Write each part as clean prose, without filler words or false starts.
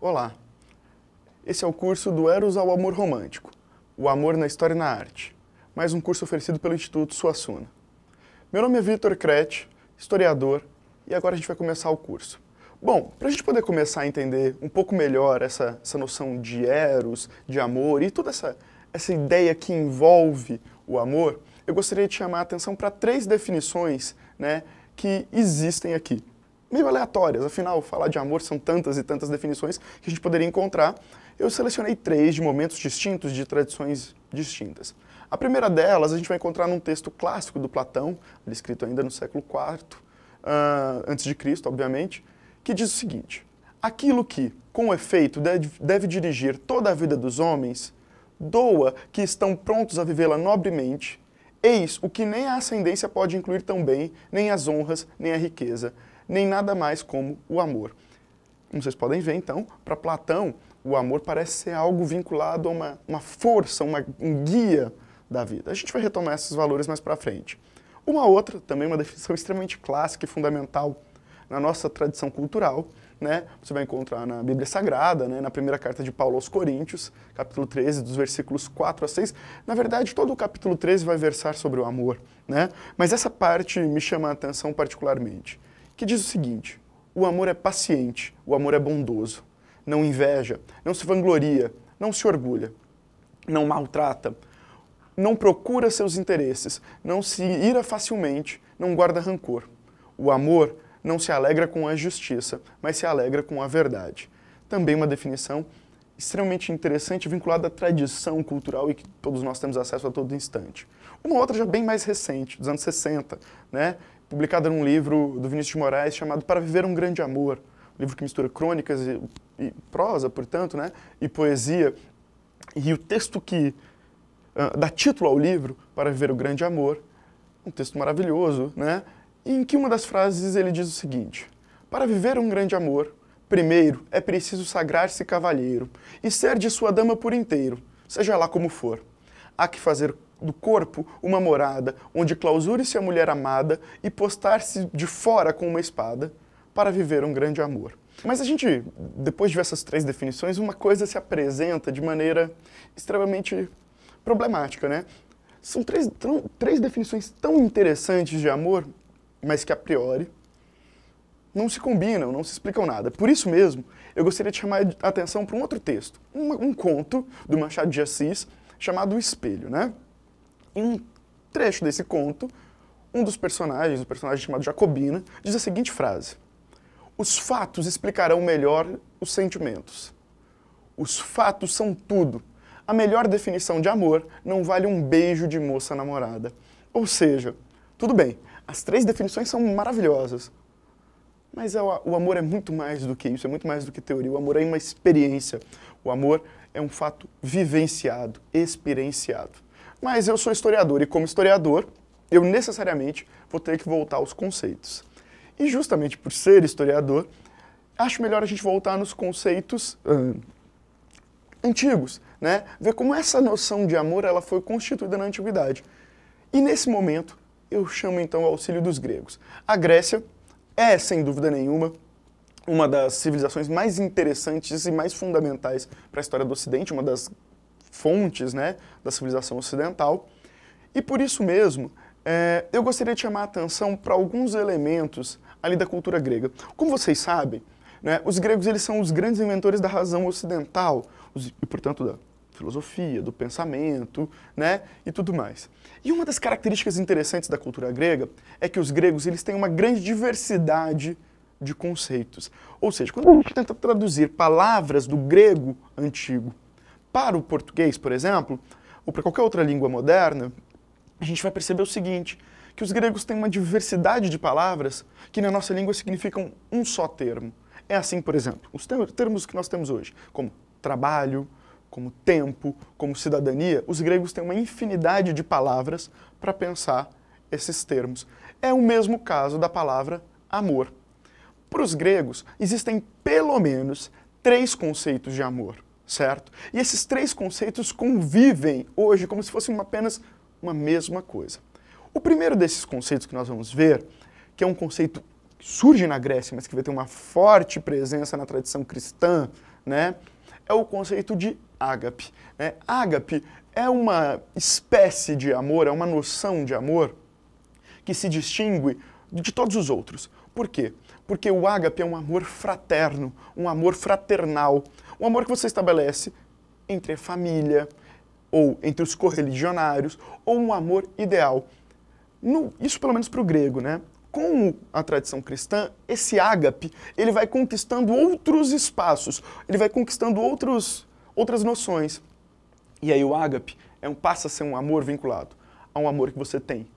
Olá, esse é o curso do Eros ao Amor Romântico, o amor na história e na arte, mais um curso oferecido pelo Instituto Suassuna. Meu nome é Vitor Crete, historiador, e agora a gente vai começar o curso. Bom, para a gente poder começar a entender um pouco melhor essa noção de Eros, de amor e toda essa ideia que envolve o amor, eu gostaria de chamar a atenção para 3 definições, que existem aqui. Meio aleatórias, afinal, falar de amor são tantas e tantas definições que a gente poderia encontrar. Eu selecionei 3 de momentos distintos, de tradições distintas. A primeira delas a gente vai encontrar num texto clássico do Platão, escrito ainda no século IV, antes de Cristo, obviamente, que diz o seguinte: aquilo que, com efeito, deve dirigir toda a vida dos homens, doa que estão prontos a vivê-la nobremente, eis o que nem a ascendência pode incluir tão bem, nem as honras, nem a riqueza, nem nada mais como o amor. Como vocês podem ver, então, para Platão, o amor parece ser algo vinculado a uma força, um guia da vida. A gente vai retomar esses valores mais para frente. Uma outra, também uma definição extremamente clássica e fundamental na nossa tradição cultural, você vai encontrar na Bíblia Sagrada, na primeira carta de Paulo aos Coríntios, capítulo 13, dos versículos 4 a 6. Na verdade, todo o capítulo 13 vai versar sobre o amor, mas essa parte me chama a atenção particularmente, que diz o seguinte: o amor é paciente, o amor é bondoso, não inveja, não se vangloria, não se orgulha, não maltrata, não procura seus interesses, não se ira facilmente, não guarda rancor. O amor não se alegra com a justiça, mas se alegra com a verdade. Também uma definição extremamente interessante, vinculada à tradição cultural e que todos nós temos acesso a todo instante. Uma outra já bem mais recente, dos anos 60, publicada num livro do Vinícius de Moraes chamado Para Viver um Grande Amor, um livro que mistura crônicas e prosa, portanto, e poesia. E o texto que dá título ao livro, Para Viver o Grande Amor, um texto maravilhoso, em que uma das frases ele diz o seguinte: para viver um grande amor, primeiro é preciso sagrar-se cavalheiro e ser de sua dama por inteiro, seja lá como for. Há que fazer do corpo uma morada, onde clausure-se a mulher amada e postar-se de fora com uma espada, para viver um grande amor. Mas a gente, depois de ver essas 3 definições, uma coisa se apresenta de maneira extremamente problemática, São 3 definições tão interessantes de amor, mas que a priori não se combinam, não se explicam nada. Por isso mesmo, eu gostaria de chamar a atenção para um outro texto, um conto do Machado de Assis, chamado O Espelho, Em um trecho desse conto, um dos personagens, o personagem chamado Jacobina, diz a seguinte frase: os fatos explicarão melhor os sentimentos. Os fatos são tudo. A melhor definição de amor não vale um beijo de moça namorada. Ou seja, tudo bem, as 3 definições são maravilhosas, mas o amor é muito mais do que isso, é muito mais do que teoria. O amor é uma experiência. O amor é um fato vivenciado, experienciado. Mas eu sou historiador e, como historiador, eu necessariamente vou ter que voltar aos conceitos. E justamente por ser historiador, acho melhor a gente voltar nos conceitos antigos, Ver como essa noção de amor ela foi constituída na antiguidade. E nesse momento, eu chamo então o auxílio dos gregos. A Grécia é, sem dúvida nenhuma, uma das civilizações mais interessantes e mais fundamentais para a história do Ocidente, uma das fontes da civilização ocidental. E por isso mesmo, eu gostaria de chamar a atenção para alguns elementos ali da cultura grega. Como vocês sabem, os gregos eles são os grandes inventores da razão ocidental, e portanto da filosofia, do pensamento, e tudo mais. E uma das características interessantes da cultura grega é que os gregos eles têm uma grande diversidade de conceitos. Ou seja, quando a gente tenta traduzir palavras do grego antigo para o português, por exemplo, ou para qualquer outra língua moderna, a gente vai perceber o seguinte, que os gregos têm uma diversidade de palavras que na nossa língua significam um só termo. É assim, por exemplo, os termos que nós temos hoje, como trabalho, como tempo, como cidadania, os gregos têm uma infinidade de palavras para pensar esses termos. É o mesmo caso da palavra amor. Para os gregos, existem pelo menos 3 conceitos de amor, certo? E esses 3 conceitos convivem hoje como se fossem apenas uma mesma coisa. O primeiro desses conceitos que nós vamos ver, que é um conceito que surge na Grécia, mas que vai ter uma forte presença na tradição cristã, né, é o conceito de ágape, né? Ágape é uma espécie de amor, é uma noção de amor que se distingue de todos os outros. Por quê? Porque o ágape é um amor fraterno, um amor fraternal, um amor que você estabelece entre a família, ou entre os correligionários, ou um amor ideal. Isso pelo menos para o grego, né? Com a tradição cristã, esse ágape, ele vai conquistando outros espaços, ele vai conquistando outras noções. E aí o ágape passa a ser um amor vinculado a um amor que você tem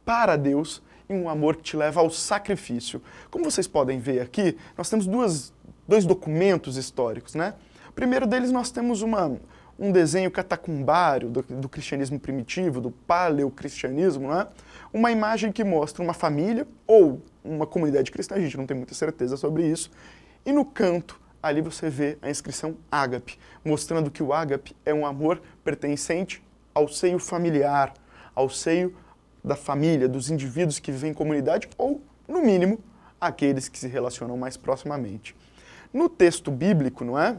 para Deus e um amor que te leva ao sacrifício. Como vocês podem ver aqui, nós temos dois documentos históricos, né? O primeiro deles nós temos um desenho catacumbário do cristianismo primitivo, do paleocristianismo, né? Uma imagem que mostra uma família ou uma comunidade cristã, a gente não tem muita certeza sobre isso, e no canto ali você vê a inscrição ágape, mostrando que o ágape é um amor pertencente ao seio familiar, ao seio da família, dos indivíduos que vivem em comunidade ou, no mínimo, aqueles que se relacionam mais proximamente. No texto bíblico, não é?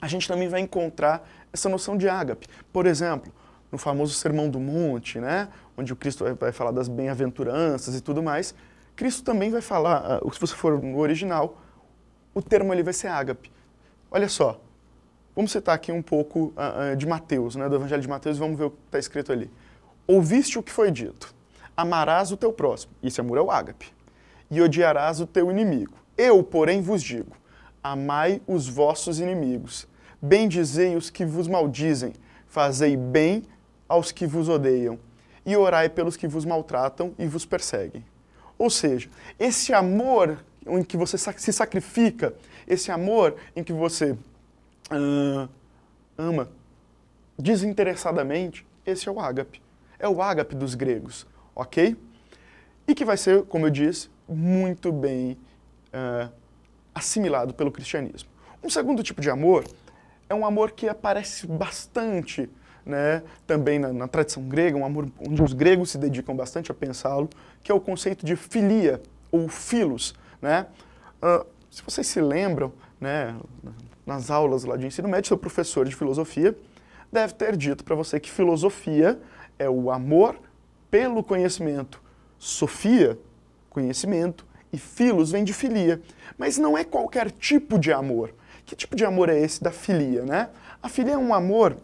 A gente também vai encontrar essa noção de ágape. Por exemplo, no famoso Sermão do Monte, né, onde o Cristo vai falar das bem-aventuranças e tudo mais, Cristo também vai falar, se você for no original, o termo ali vai ser ágape. Olha só, vamos citar aqui um pouco de Mateus, né, do Evangelho de Mateus, e vamos ver o que está escrito ali. Ouviste o que foi dito, amarás o teu próximo, esse amor é o ágape, e odiarás o teu inimigo. Eu, porém, vos digo, amai os vossos inimigos, bendizei os que vos maldizem, fazei bem aos que vos odeiam, e orai pelos que vos maltratam e vos perseguem. Ou seja, esse amor em que você se sacrifica, esse amor em que você ama desinteressadamente, esse é o ágape. É o ágape dos gregos, ok? E que vai ser, como eu disse, muito bem assimilado pelo cristianismo. Um segundo tipo de amor é um amor que aparece bastante, né, também na tradição grega, um amor onde os gregos se dedicam bastante a pensá-lo, que é o conceito de filia, ou philos, né? Se vocês se lembram, né, nas aulas lá de ensino médio, seu professor de filosofia deve ter dito para você que filosofia é o amor pelo conhecimento. Sofia, conhecimento, e philos vem de filia. Mas não é qualquer tipo de amor. Que tipo de amor é esse da filia, né? A filia é um amor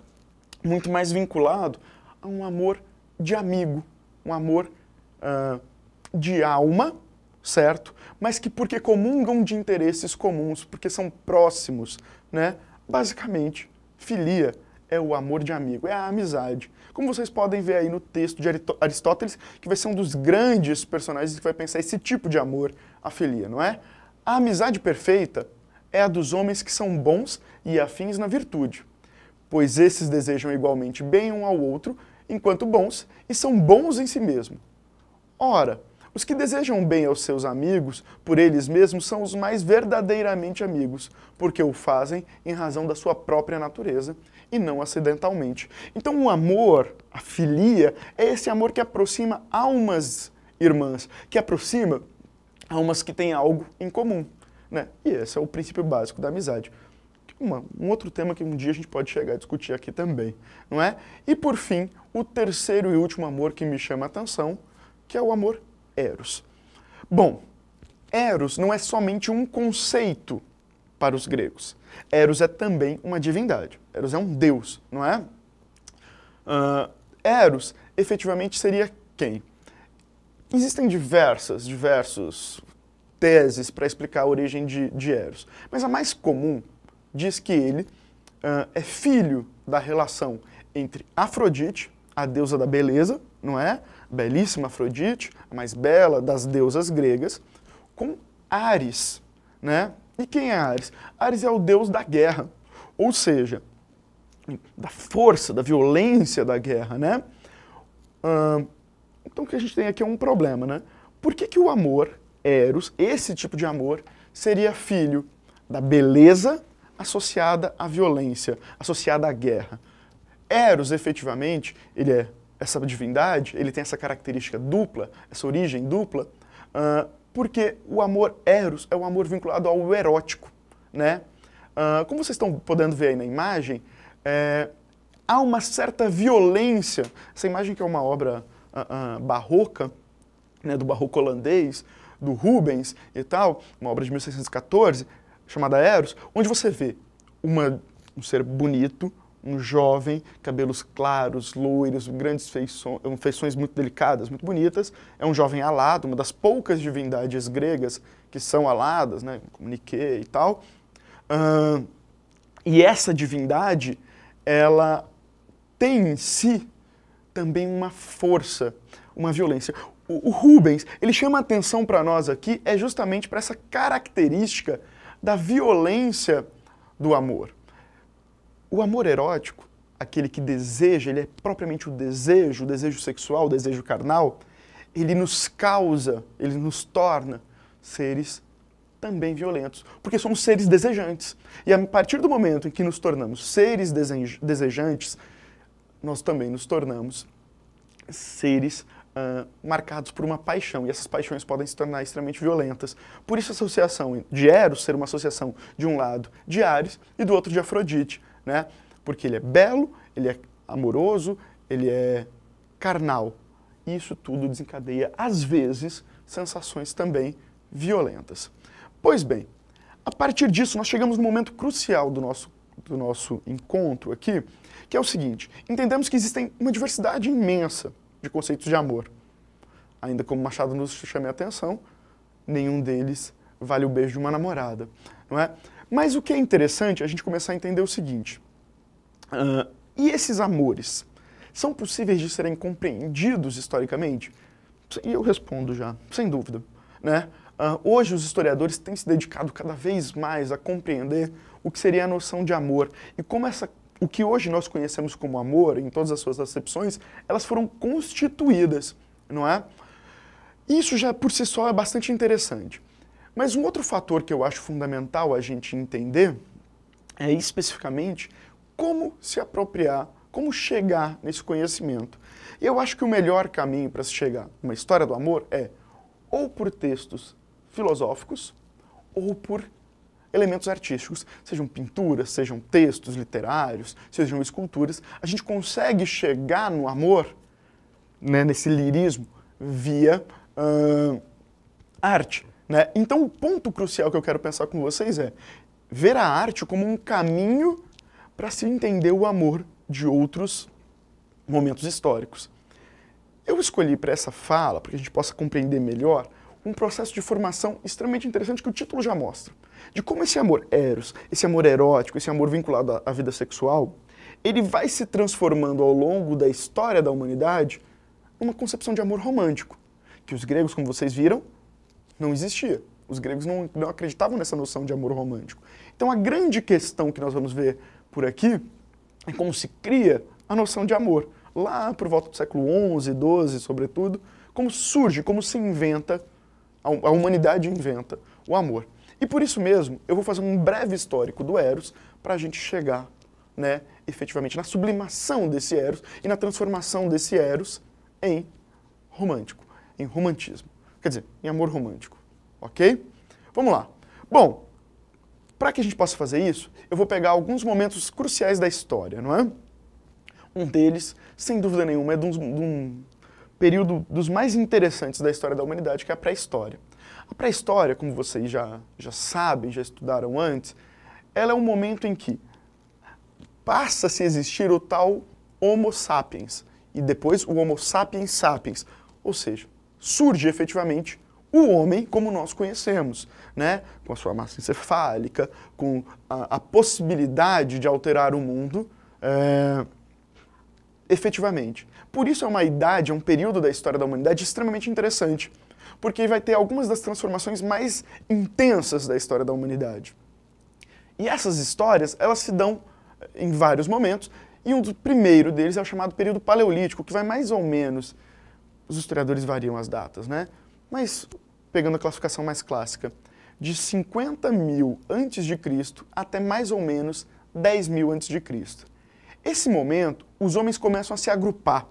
muito mais vinculado a um amor de amigo, um amor de alma, certo? Mas que porque comungam de interesses comuns, porque são próximos, né? Basicamente, filia é o amor de amigo, é a amizade. Como vocês podem ver aí no texto de Aristóteles, que vai ser um dos grandes personagens que vai pensar esse tipo de amor, a filia, não é? A amizade perfeita é a dos homens que são bons e afins na virtude, pois esses desejam igualmente bem um ao outro, enquanto bons, e são bons em si mesmo. Ora, os que desejam bem aos seus amigos, por eles mesmos, são os mais verdadeiramente amigos, porque o fazem em razão da sua própria natureza e não acidentalmente. Então o amor, a filia, é esse amor que aproxima almas irmãs, que aproxima almas que têm algo em comum, né? E esse é o princípio básico da amizade. Um outro tema que um dia a gente pode chegar a discutir aqui também, não é? E por fim, o terceiro e último amor que me chama a atenção, que é o amor eros. Bom, eros não é somente um conceito para os gregos. Eros é também uma divindade. Eros é um deus, não é? Eros, efetivamente, seria quem? Existem diversos teses para explicar a origem de Eros, mas a mais comum diz que ele é filho da relação entre Afrodite, a deusa da beleza, não é? Belíssima Afrodite, a mais bela das deusas gregas, com Ares, né? E quem é Ares? Ares é o deus da guerra, ou seja, da força, da violência da guerra, né? Então o que a gente tem aqui é um problema, né? Por que o amor, Eros, esse tipo de amor, seria filho da beleza associada à violência, associada à guerra? Eros, efetivamente, ele é essa divindade, ele tem essa característica dupla, essa origem dupla, porque o amor Eros é o amor vinculado ao erótico, né? como vocês estão podendo ver aí na imagem, há uma certa violência. Essa imagem que é uma obra barroca, né, do barroco holandês, do Rubens e tal, uma obra de 1614, chamada Eros, onde você vê um ser bonito, um jovem, cabelos claros, loiros, grandes feições muito delicadas, muito bonitas. É um jovem alado, uma das poucas divindades gregas que são aladas, né, como Nike e tal. E essa divindade, ela tem em si também uma força, uma violência. O Rubens, ele chama a atenção para nós aqui justamente para essa característica da violência do amor. O amor erótico, aquele que deseja, ele é propriamente o desejo sexual, o desejo carnal, ele nos causa, ele nos torna seres também violentos, porque somos seres desejantes. E a partir do momento em que nos tornamos seres desejantes, nós também nos tornamos seres marcados por uma paixão, e essas paixões podem se tornar extremamente violentas. Por isso a associação de Eros ser uma associação de um lado de Ares e do outro de Afrodite, né? Porque ele é belo, ele é amoroso, ele é carnal. E isso tudo desencadeia, às vezes, sensações também violentas. Pois bem, a partir disso nós chegamos no momento crucial do nosso encontro aqui, que é o seguinte: entendemos que existem uma diversidade imensa de conceitos de amor. Ainda como Machado nos chama a atenção, nenhum deles vale o beijo de uma namorada, não é? Mas o que é interessante é a gente começar a entender o seguinte: e esses amores são possíveis de serem compreendidos historicamente? E eu respondo já, sem dúvida, né? Hoje os historiadores têm se dedicado cada vez mais a compreender o que seria a noção de amor e como o que hoje nós conhecemos como amor, em todas as suas acepções, elas foram constituídas, não é? Isso já por si só é bastante interessante. Mas um outro fator que eu acho fundamental a gente entender é especificamente como se apropriar, como chegar nesse conhecimento. E eu acho que o melhor caminho para se chegar a uma história do amor é ou por textos filosóficos ou por elementos artísticos, sejam pinturas, sejam textos literários, sejam esculturas. A gente consegue chegar no amor, né, nesse lirismo, via arte. Né? Então o ponto crucial que eu quero pensar com vocês é ver a arte como um caminho para se entender o amor de outros momentos históricos. Eu escolhi para essa fala, para que a gente possa compreender melhor, um processo de formação extremamente interessante que o título já mostra. De como esse amor eros, esse amor erótico, esse amor vinculado à vida sexual, ele vai se transformando ao longo da história da humanidade numa concepção de amor romântico, que os gregos, como vocês viram, não existia. Os gregos não acreditavam nessa noção de amor romântico. Então a grande questão que nós vamos ver por aqui é como se cria a noção de amor. Lá por volta do século XI, XII, sobretudo, como surge, como se inventa, a humanidade inventa o amor. E por isso mesmo, eu vou fazer um breve histórico do Eros para a gente chegar, né, efetivamente na sublimação desse Eros e na transformação desse Eros em romântico, em romantismo. Quer dizer, em amor romântico, ok? Vamos lá. Bom, para que a gente possa fazer isso, eu vou pegar alguns momentos cruciais da história, não é? Um deles, sem dúvida nenhuma, é de um período dos mais interessantes da história da humanidade, que é a pré-história. A pré-história, como vocês já sabem, já estudaram antes, ela é um momento em que passa-se a existir o tal Homo sapiens, e depois o Homo sapiens sapiens, ou seja, surge efetivamente o homem como nós conhecemos, né? Com a sua massa encefálica, com a possibilidade de alterar o mundo efetivamente. Por isso é uma idade, é um período da história da humanidade extremamente interessante, porque vai ter algumas das transformações mais intensas da história da humanidade. E essas histórias, elas se dão em vários momentos, e um primeiro deles é o chamado período paleolítico, que vai mais ou menos, os historiadores variam as datas, né? Mas, pegando a classificação mais clássica, de 50.000 a.C. até mais ou menos 10.000 a.C. Esse momento, os homens começam a se agrupar.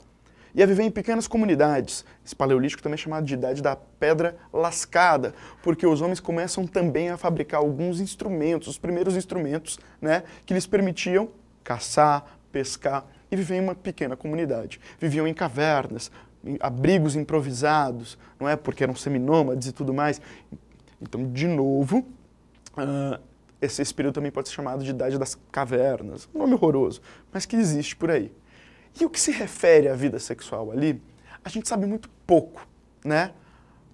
e a viver em pequenas comunidades. Esse paleolítico também é chamado de idade da pedra lascada, porque os homens começam também a fabricar alguns instrumentos, os primeiros instrumentos, né, que lhes permitiam caçar, pescar e viver em uma pequena comunidade. Viviam em cavernas, em abrigos improvisados, não é, porque eram seminômades e tudo mais. Então, de novo, esse período também pode ser chamado de Idade das Cavernas, um nome horroroso, mas que existe por aí. E o que se refere à vida sexual ali, a gente sabe muito pouco, né?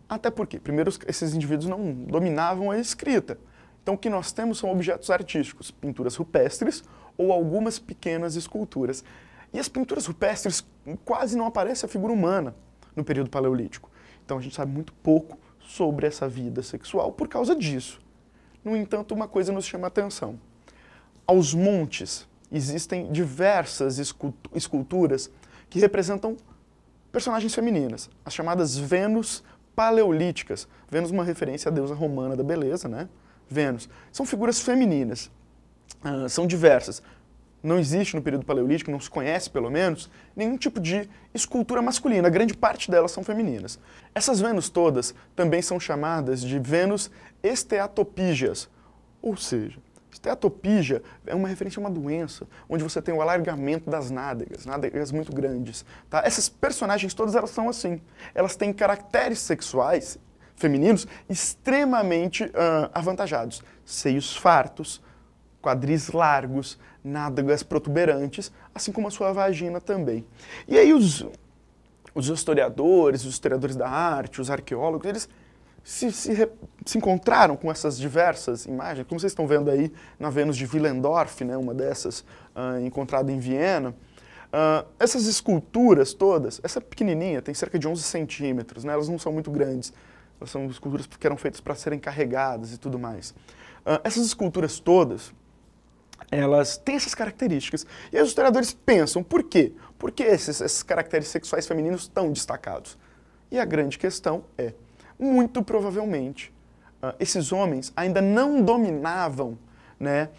Até porque, primeiro, esses indivíduos não dominavam a escrita. Então, o que nós temos são objetos artísticos, pinturas rupestres ou algumas pequenas esculturas. E as pinturas rupestres quase não aparece a figura humana no período paleolítico. Então, a gente sabe muito pouco sobre essa vida sexual por causa disso. No entanto, uma coisa nos chama a atenção. Aos montes existem diversas esculturas que representam personagens femininas, as chamadas Vênus paleolíticas. Vênus é uma referência à deusa romana da beleza, né? Vênus. São figuras femininas, são diversas. Não existe no período paleolítico, não se conhece pelo menos, nenhum tipo de escultura masculina, grande parte delas são femininas. Essas Vênus todas também são chamadas de Vênus esteatopígias, ou seja, esteatopígia é uma referência a uma doença, onde você tem o alargamento das nádegas muito grandes. Tá? Essas personagens todas elas são assim, elas têm caracteres sexuais femininos extremamente avantajados, seios fartos, quadris largos, nádegas protuberantes, assim como a sua vagina também. E aí os historiadores da arte, os arqueólogos, eles se encontraram com essas diversas imagens, como vocês estão vendo aí na Vênus de Willendorf, né, uma dessas encontrada em Viena. Essas esculturas todas, essa pequenininha tem cerca de 11 centímetros, né, elas não são muito grandes, elas são esculturas que eram feitas para serem carregadas e tudo mais. Essas esculturas todas, elas têm essas características. E aí os historiadores pensam, por quê? Por que esses caracteres sexuais femininos tão destacados? E a grande questão é, muito provavelmente, esses homens ainda não dominavam, né,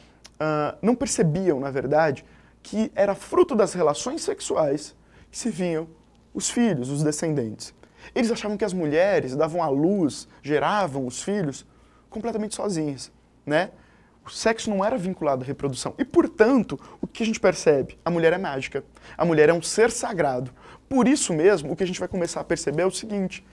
não percebiam, na verdade, que era fruto das relações sexuais que se vinham os filhos, os descendentes. Eles achavam que as mulheres davam à luz, geravam os filhos completamente sozinhas, né? O sexo não era vinculado à reprodução. E, portanto, o que a gente percebe? A mulher é mágica. A mulher é um ser sagrado. Por isso mesmo, o que a gente vai começar a perceber é o seguinte,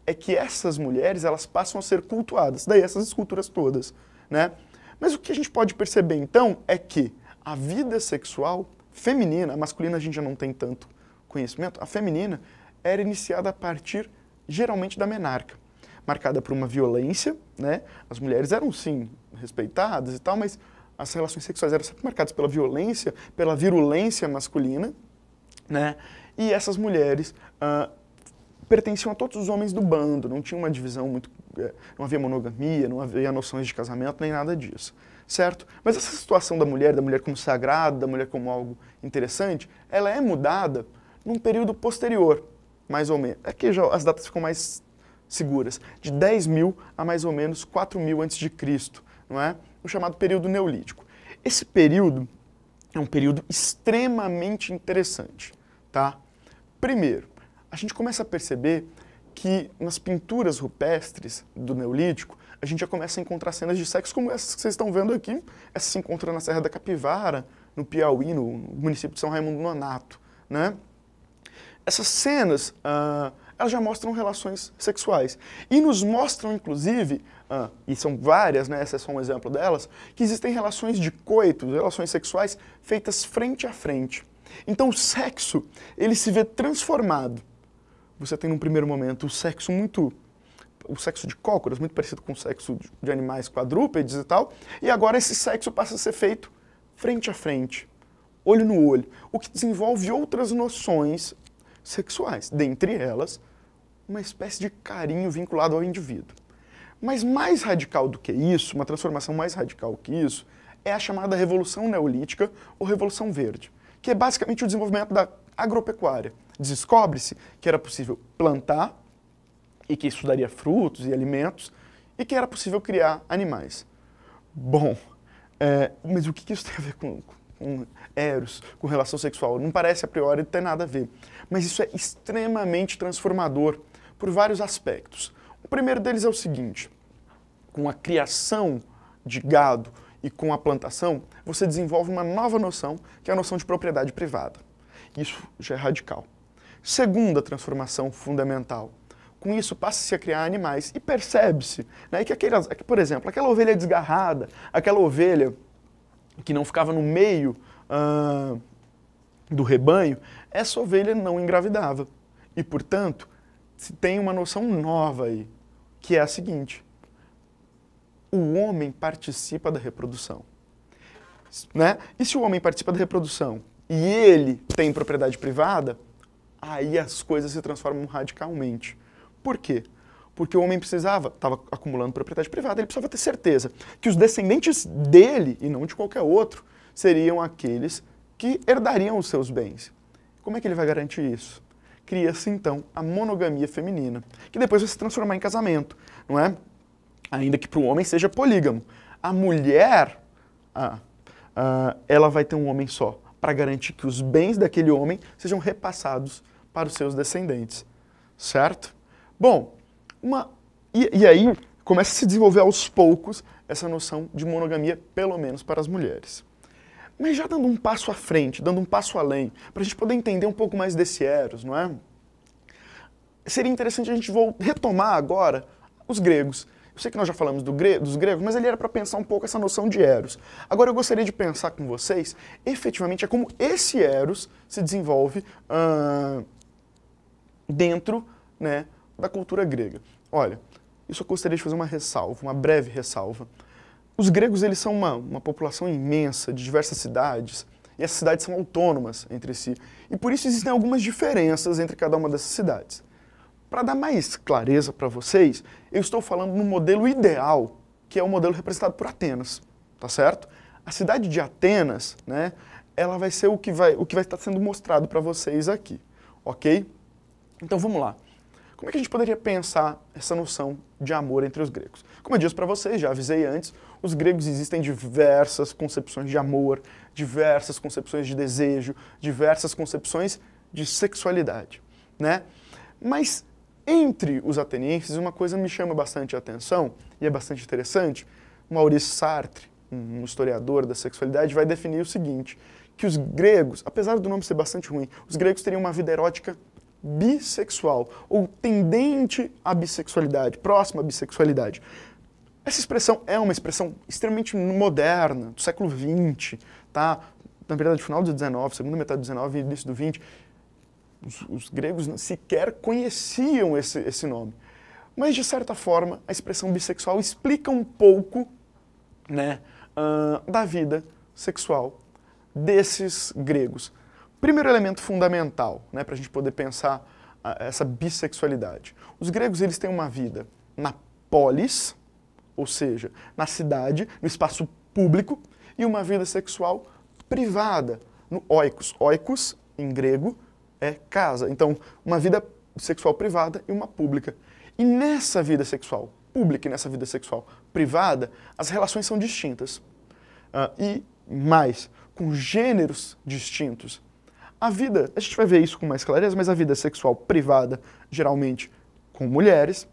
é que essas mulheres, elas passam a ser cultuadas. Daí essas esculturas todas, né? Mas o que a gente pode perceber, então, é que a vida sexual feminina, a masculina a gente já não tem tanto conhecimento, a feminina era iniciada a partir, geralmente, da menarca, marcada por uma violência, né? As mulheres eram, sim, respeitadas e tal, mas as relações sexuais eram sempre marcadas pela violência, pela virulência masculina, né? E essas mulheres pertenciam a todos os homens do bando, não tinha uma divisão muito... não havia monogamia, não havia noções de casamento, nem nada disso, certo? Mas essa situação da mulher como sagrada, da mulher como algo interessante, ela é mudada num período posterior, mais ou menos. Aqui já as datas ficam mais seguras, de 10.000 a mais ou menos 4.000 a.C., não é? O chamado período neolítico. Esse período é um período extremamente interessante, tá? Primeiro, a gente começa a perceber que nas pinturas rupestres do neolítico, a gente já começa a encontrar cenas de sexo como essas que vocês estão vendo aqui. Essa se encontra na Serra da Capivara, no Piauí, no município de São Raimundo Nonato, né? Essas cenas, elas já mostram relações sexuais. E nos mostram, inclusive, e são várias, né, essa é só um exemplo delas, que existem relações de coito, relações sexuais feitas frente a frente. Então o sexo, ele se vê transformado. Você tem num primeiro momento o sexo de cócoras, muito parecido com o sexo de animais quadrúpedes e tal, e agora esse sexo passa a ser feito frente a frente, olho no olho, o que desenvolve outras noções sexuais, dentre elas, uma espécie de carinho vinculado ao indivíduo. Mas mais radical do que isso, uma transformação mais radical que isso, é a chamada Revolução Neolítica ou Revolução Verde, que é basicamente o desenvolvimento da agropecuária. Descobre-se que era possível plantar e que isso daria frutos e alimentos e que era possível criar animais. Bom, mas o que isso tem a ver com eros, com relação sexual. Não parece a priori ter nada a ver. Mas isso é extremamente transformador por vários aspectos. O primeiro deles é o seguinte: com a criação de gado e com a plantação, você desenvolve uma nova noção, que é a noção de propriedade privada. Isso já é radical. Segunda transformação fundamental: com isso passa-se a criar animais e percebe-se, né, que por exemplo, aquela ovelha desgarrada, aquela ovelha que não ficava no meio do rebanho, essa ovelha não engravidava. E, portanto, se tem uma noção nova aí, que é a seguinte: o homem participa da reprodução. Né? E se o homem participa da reprodução e ele tem propriedade privada, aí as coisas se transformam radicalmente. Por quê? Porque o homem estava acumulando propriedade privada, ele precisava ter certeza que os descendentes dele, e não de qualquer outro, seriam aqueles que herdariam os seus bens. Como é que ele vai garantir isso? Cria-se, então, a monogamia feminina, que depois vai se transformar em casamento, não é? Ainda que para o homem seja polígamo. A mulher, ela vai ter um homem só, para garantir que os bens daquele homem sejam repassados para os seus descendentes. Certo? Bom, e aí começa a se desenvolver aos poucos essa noção de monogamia, pelo menos para as mulheres. Mas já dando um passo à frente, dando um passo além, para a gente poder entender um pouco mais desse eros, não é? Seria interessante a gente retomar agora os gregos. Eu sei que nós já falamos dos gregos, mas ali era para pensar um pouco essa noção de eros. Agora eu gostaria de pensar com vocês, efetivamente, é como esse eros se desenvolve dentro, né, da cultura grega. Olha, isso eu gostaria de fazer uma ressalva, uma breve ressalva. Os gregos, eles são uma população imensa, de diversas cidades, e essas cidades são autônomas entre si. E por isso existem algumas diferenças entre cada uma dessas cidades. Para dar mais clareza para vocês, eu estou falando no modelo ideal, que é o modelo representado por Atenas, tá certo? A cidade de Atenas, né, ela vai ser o que vai estar sendo mostrado para vocês aqui, ok? Então vamos lá. Como é que a gente poderia pensar essa noção de amor entre os gregos? Como eu disse para vocês, já avisei antes, os gregos existem diversas concepções de amor, diversas concepções de desejo, diversas concepções de sexualidade, né? Mas entre os atenienses, uma coisa me chama bastante a atenção, e é bastante interessante. Maurice Sartre, um historiador da sexualidade, vai definir o seguinte, que os gregos, apesar do nome ser bastante ruim, os gregos teriam uma vida erótica bissexual, ou tendente à bissexualidade, próxima à bissexualidade. Essa expressão é uma expressão extremamente moderna, do século XX, tá? Na verdade, final do XIX, segunda metade do XIX e início do XX, os gregos sequer conheciam esse nome. Mas, de certa forma, a expressão bissexual explica um pouco, né, da vida sexual desses gregos. Primeiro elemento fundamental, né, para a gente poder pensar essa bissexualidade. Os gregos, eles têm uma vida na polis, ou seja, na cidade, no espaço público, e uma vida sexual privada, no oikos. Oikos, em grego, é casa. Então, uma vida sexual privada e uma pública. E nessa vida sexual pública e nessa vida sexual privada, as relações são distintas. E mais, com gêneros distintos. A gente vai ver isso com mais clareza, mas a vida sexual privada, geralmente com mulheres,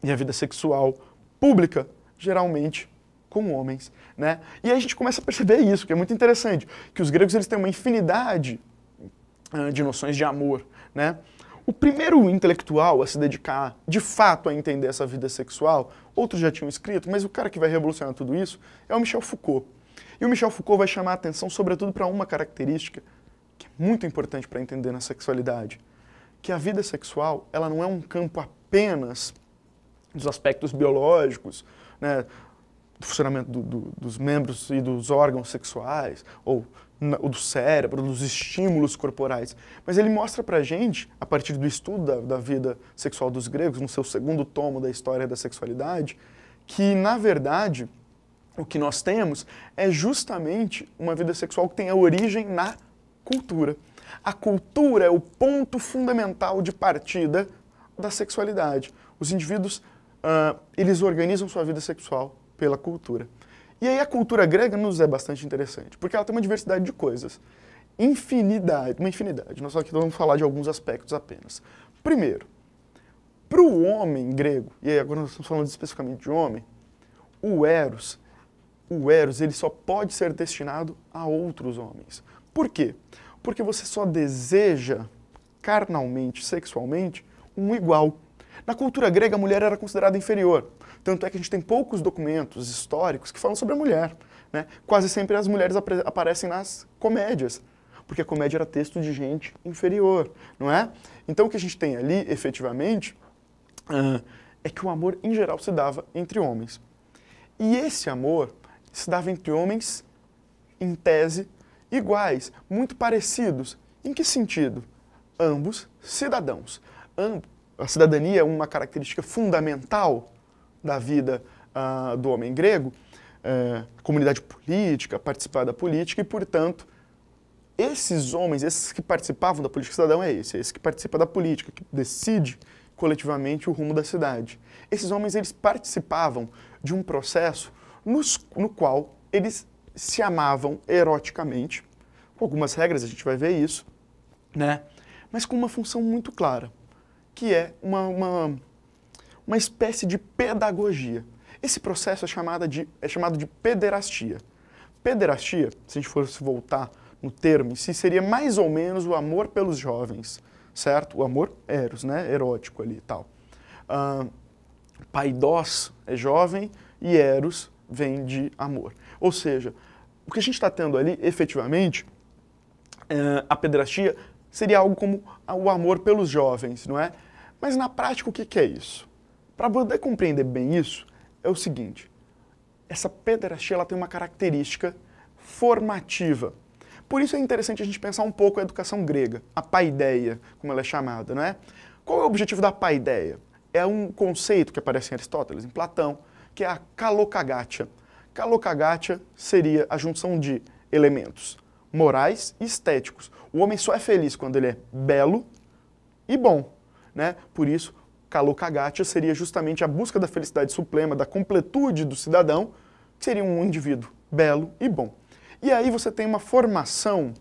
e a vida sexual pública, geralmente com homens, né? E aí a gente começa a perceber isso, que é muito interessante, que os gregos, eles têm uma infinidade de noções de amor, né? O primeiro intelectual a se dedicar, de fato, a entender essa vida sexual, outros já tinham escrito, mas o cara que vai revolucionar tudo isso é o Michel Foucault. E o Michel Foucault vai chamar a atenção, sobretudo, para uma característica que é muito importante para entender na sexualidade, que a vida sexual, ela não é um campo apenas dos aspectos biológicos, né, do funcionamento dos membros e dos órgãos sexuais, ou do cérebro, dos estímulos corporais. Mas ele mostra pra gente, a partir do estudo da vida sexual dos gregos, no seu segundo tomo da História da Sexualidade, que, na verdade, o que nós temos é justamente uma vida sexual que tem a origem na cultura. A cultura é o ponto fundamental de partida da sexualidade. Os indivíduos, eles organizam sua vida sexual pela cultura. E aí a cultura grega nos é bastante interessante, porque ela tem uma diversidade de coisas. Uma infinidade. Nós só aqui vamos falar de alguns aspectos apenas. Primeiro, para o homem grego, e aí agora nós estamos falando especificamente de homem, o Eros ele só pode ser destinado a outros homens. Por quê? Porque você só deseja carnalmente, sexualmente, um igual. Na cultura grega, a mulher era considerada inferior. Tanto é que a gente tem poucos documentos históricos que falam sobre a mulher, né? Quase sempre as mulheres aparecem nas comédias, porque a comédia era texto de gente inferior, não é? Então o que a gente tem ali, efetivamente, é que o amor, em geral, se dava entre homens. E esse amor se dava entre homens, em tese, iguais, muito parecidos. Em que sentido? Ambos cidadãos. A cidadania é uma característica fundamental da vida do homem grego, comunidade política, participar da política, e, portanto, esses homens, esses que participavam da política, cidadão é esse que participa da política, que decide coletivamente o rumo da cidade. Esses homens, eles participavam de um processo no qual eles se amavam eroticamente, com algumas regras, a gente vai ver isso, né? Mas com uma função muito clara, que é uma espécie de pedagogia. Esse processo é chamado de pederastia. Pederastia, se a gente fosse voltar no termo em si, seria mais ou menos o amor pelos jovens, certo? O amor eros, né? Erótico ali e tal. Paidós é jovem e eros vem de amor. Ou seja, o que a gente está tendo ali, efetivamente, a pederastia seria algo como o amor pelos jovens, não é? Mas na prática, o que é isso? Para poder compreender bem isso, é o seguinte: essa pederastia ela tem uma característica formativa. Por isso é interessante a gente pensar um pouco a educação grega, a paideia, como ela é chamada, não é? Qual é o objetivo da paideia? É um conceito que aparece em Aristóteles, em Platão, que é a kalokagatia. Kalokagatia seria a junção de elementos morais e estéticos. O homem só é feliz quando ele é belo e bom, né? Por isso, kalokagatia seria justamente a busca da felicidade suprema, da completude do cidadão, que seria um indivíduo belo e bom. E aí você tem uma formação,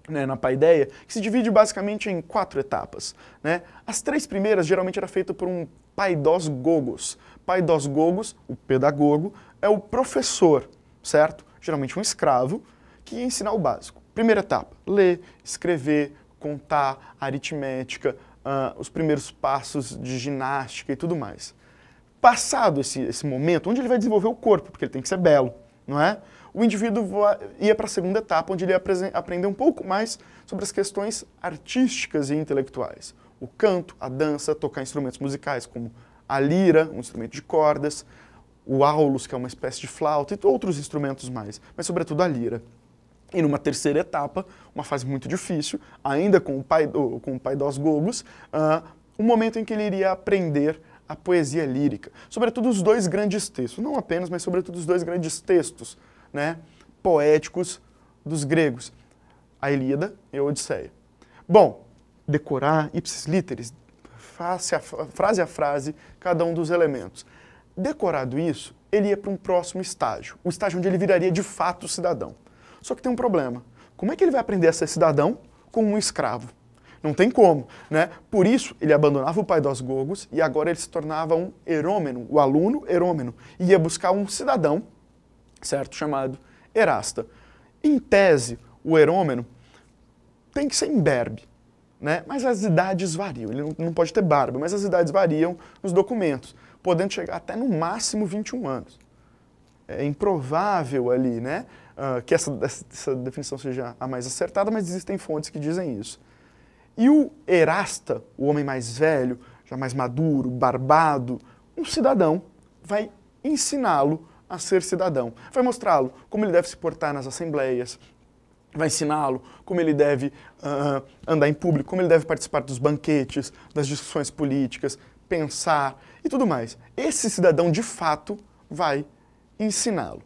né, na paideia, que se divide basicamente em 4 etapas, né? As 3 primeiras geralmente era feita por um paidós gogos. Paidós gogos, o pedagogo, é o professor, certo? Geralmente um escravo, que ia ensinar o básico. Primeira etapa, ler, escrever, contar, aritmética, os primeiros passos de ginástica e tudo mais. Passado esse momento, onde ele vai desenvolver o corpo, porque ele tem que ser belo, não é? O indivíduo ia para a segunda etapa, onde ele ia aprender um pouco mais sobre as questões artísticas e intelectuais. O canto, a dança, tocar instrumentos musicais, como a lira, um instrumento de cordas, o aulos, que é uma espécie de flauta, e outros instrumentos mais, mas sobretudo a lira. E numa terceira etapa, uma fase muito difícil, ainda com o paidós gogos, um momento em que ele iria aprender a poesia lírica. Sobretudo os 2 grandes textos, não apenas, mas sobretudo os 2 grandes textos, né, poéticos dos gregos, a Ilíada e a Odisseia. Bom, decorar ipsis literis, frase a frase, cada um dos elementos. Decorado isso, ele ia para um próximo estágio, o estágio onde ele viraria de fato cidadão. Só que tem um problema. Como é que ele vai aprender a ser cidadão como um escravo? Não tem como, né? Por isso, ele abandonava o paidós gogos e agora ele se tornava um erômeno, o aluno erômeno, e ia buscar um cidadão, certo? Chamado erasta. Em tese, o erômeno tem que ser imberbe, né? Mas as idades variam. Ele não pode ter barba, mas as idades variam nos documentos, podendo chegar até no máximo 21 anos. É improvável ali, né, que essa definição seja a mais acertada, mas existem fontes que dizem isso. E o erasta, o homem mais velho, já mais maduro, barbado, um cidadão, vai ensiná-lo a ser cidadão. Vai mostrá-lo como ele deve se portar nas assembleias, vai ensiná-lo como ele deve andar em público, como ele deve participar dos banquetes, das discussões políticas, pensar e tudo mais. Esse cidadão, de fato, vai ensiná-lo.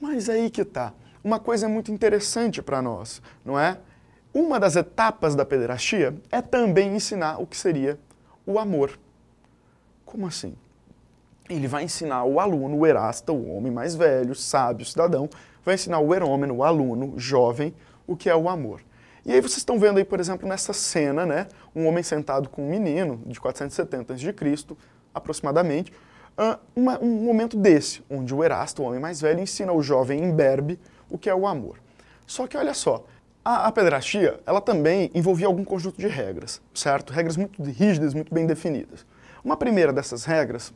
Mas aí que tá. Uma coisa muito interessante para nós, não é? Uma das etapas da pederastia é também ensinar o que seria o amor. Como assim? ele vai ensinar o aluno, o erasta, o homem mais velho, sábio, cidadão, vai ensinar o erômeno, o aluno, jovem, o que é o amor. E aí vocês estão vendo aí, por exemplo, nessa cena, né, um homem sentado com um menino de 470 a.C., aproximadamente, um momento desse, onde o erasta, o homem mais velho, ensina o jovem imberbe o que é o amor. Só que olha só, a pederastia, ela também envolvia algum conjunto de regras, certo? Regras muito rígidas, muito bem definidas. Uma primeira dessas regras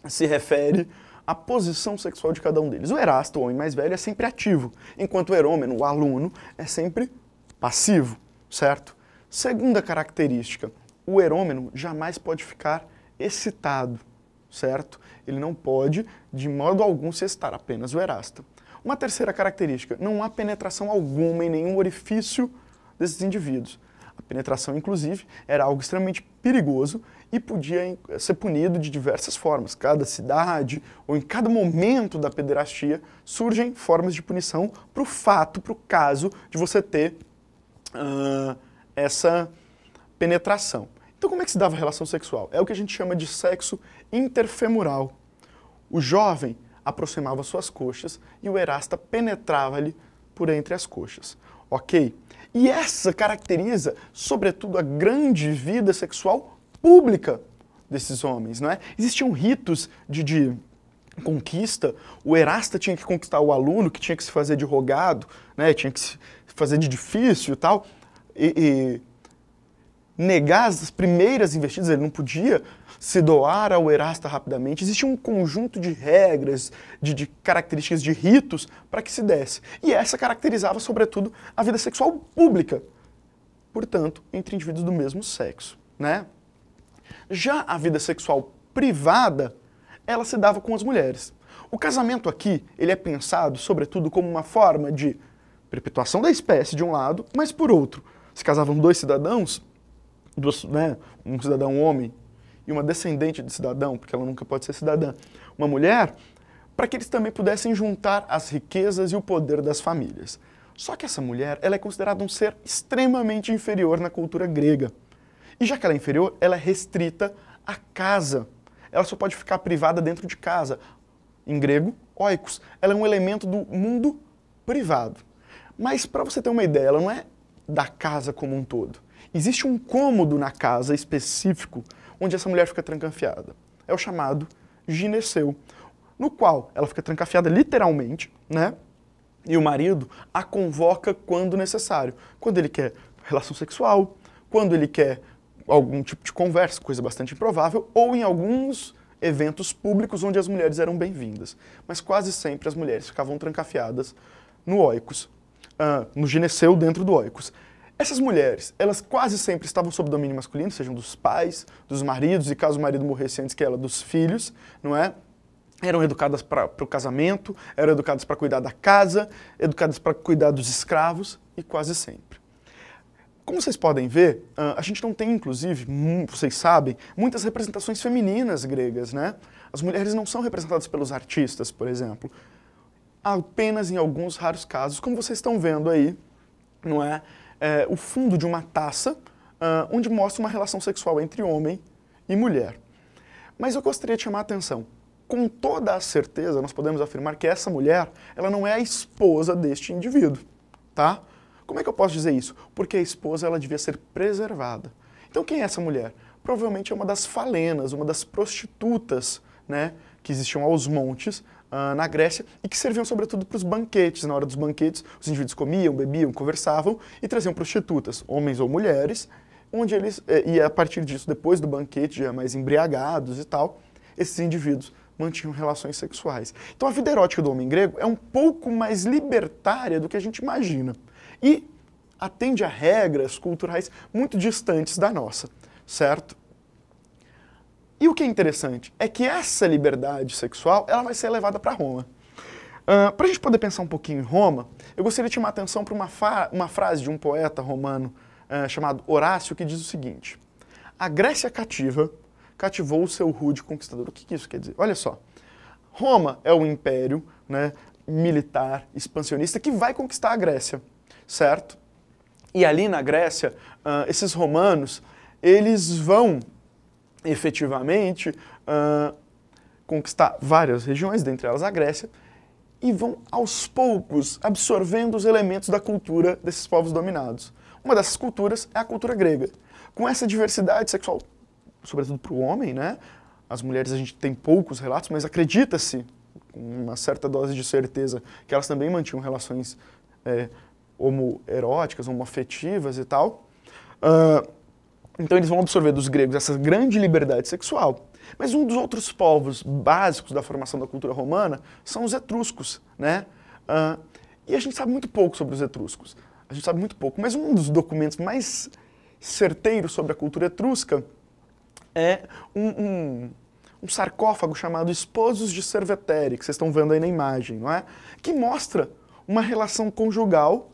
se refere à posição sexual de cada um deles. O erasta, o homem mais velho, é sempre ativo, enquanto o erômeno, o aluno, é sempre passivo, certo? Segunda característica, o erômeno jamais pode ficar excitado, certo? Ele não pode, de modo algum, se excitar, apenas o erasta. Uma terceira característica, não há penetração alguma em nenhum orifício desses indivíduos. A penetração, inclusive, era algo extremamente perigoso e podia ser punido de diversas formas. Cada cidade, ou em cada momento da pederastia, surgem formas de punição para o fato, para o caso de você ter essa penetração. Então como é que se dava a relação sexual? É o que a gente chama de sexo interfemoral. O jovem aproximava suas coxas e o erasta penetrava-lhe por entre as coxas. Ok? E essa caracteriza, sobretudo, a grande vida sexual pública desses homens, não é? Existiam ritos de conquista, o erasta tinha que conquistar o aluno, que tinha que se fazer de rogado, né? Tinha que se fazer de difícil e tal, e negar as primeiras investidas, ele não podia se doar ao erasta rapidamente. Existia um conjunto de regras, de características, de ritos para que se desse. E essa caracterizava, sobretudo, a vida sexual pública, portanto, entre indivíduos do mesmo sexo, né? Já a vida sexual privada, ela se dava com as mulheres. O casamento aqui, ele é pensado, sobretudo, como uma forma de perpetuação da espécie, de um lado, mas, por outro, se casavam dois cidadãos, um cidadão homem e uma descendente de cidadão, porque ela nunca pode ser cidadã, uma mulher, para que eles também pudessem juntar as riquezas e o poder das famílias. Só que essa mulher, ela é considerada um ser extremamente inferior na cultura grega. E já que ela é inferior, ela é restrita à casa. Ela só pode ficar privada dentro de casa. Em grego, oikos. Ela é um elemento do mundo privado. Mas, para você ter uma ideia, ela não é da casa como um todo. Existe um cômodo na casa específico onde essa mulher fica trancafiada. É o chamado gineceu, no qual ela fica trancafiada literalmente, né? E o marido a convoca quando necessário. Quando ele quer relação sexual, quando ele quer algum tipo de conversa, coisa bastante improvável, ou em alguns eventos públicos onde as mulheres eram bem-vindas. Mas quase sempre as mulheres ficavam trancafiadas no oikos, no gineceu dentro do oikos. Essas mulheres, elas quase sempre estavam sob domínio masculino, sejam dos pais, dos maridos, e caso o marido morresse antes que ela, dos filhos, não é? Eram educadas para o casamento, eram educadas para cuidar da casa, educadas para cuidar dos escravos, e quase sempre. Como vocês podem ver, a gente não tem, inclusive, vocês sabem, muitas representações femininas gregas, né? As mulheres não são representadas pelos artistas, por exemplo. Apenas em alguns raros casos, como vocês estão vendo aí, não é? O fundo de uma taça, onde mostra uma relação sexual entre homem e mulher. Mas eu gostaria de chamar a atenção. Com toda a certeza, nós podemos afirmar que essa mulher, ela não é a esposa deste indivíduo, tá? Como é que eu posso dizer isso? Porque a esposa, ela devia ser preservada. Então quem é essa mulher? Provavelmente é uma das falenas, uma das prostitutas, né, que existiam aos montes, na Grécia, e que serviam sobretudo para os banquetes. Na hora dos banquetes, os indivíduos comiam, bebiam, conversavam e traziam prostitutas, homens ou mulheres, onde eles, e a partir disso, depois do banquete, já mais embriagados e tal, esses indivíduos mantinham relações sexuais. Então a vida erótica do homem grego é um pouco mais libertária do que a gente imagina. E atende a regras culturais muito distantes da nossa, certo? E o que é interessante é que essa liberdade sexual, ela vai ser levada para Roma. Para a gente poder pensar um pouquinho em Roma, eu gostaria de chamar a atenção para uma frase de um poeta romano chamado Horácio, que diz o seguinte: a Grécia cativa cativou o seu rude conquistador. O que isso quer dizer? Olha só, Roma é o império, né, militar, expansionista, que vai conquistar a Grécia, certo? E ali na Grécia, esses romanos, eles vão efetivamente conquistar várias regiões, dentre elas a Grécia, e vão aos poucos absorvendo os elementos da cultura desses povos dominados. Uma dessas culturas é a cultura grega. Com essa diversidade sexual, sobretudo para o homem, né? As mulheres a gente tem poucos relatos, mas acredita-se, com uma certa dose de certeza, que elas também mantinham relações homoeróticas, homoafetivas e tal. Então eles vão absorver dos gregos essa grande liberdade sexual. Mas um dos outros povos básicos da formação da cultura romana são os etruscos, né? E a gente sabe muito pouco sobre os etruscos. A gente sabe muito pouco, mas um dos documentos mais certeiros sobre a cultura etrusca é um sarcófago chamado Esposos de Cerveteri, que vocês estão vendo aí na imagem, não é? Que mostra uma relação conjugal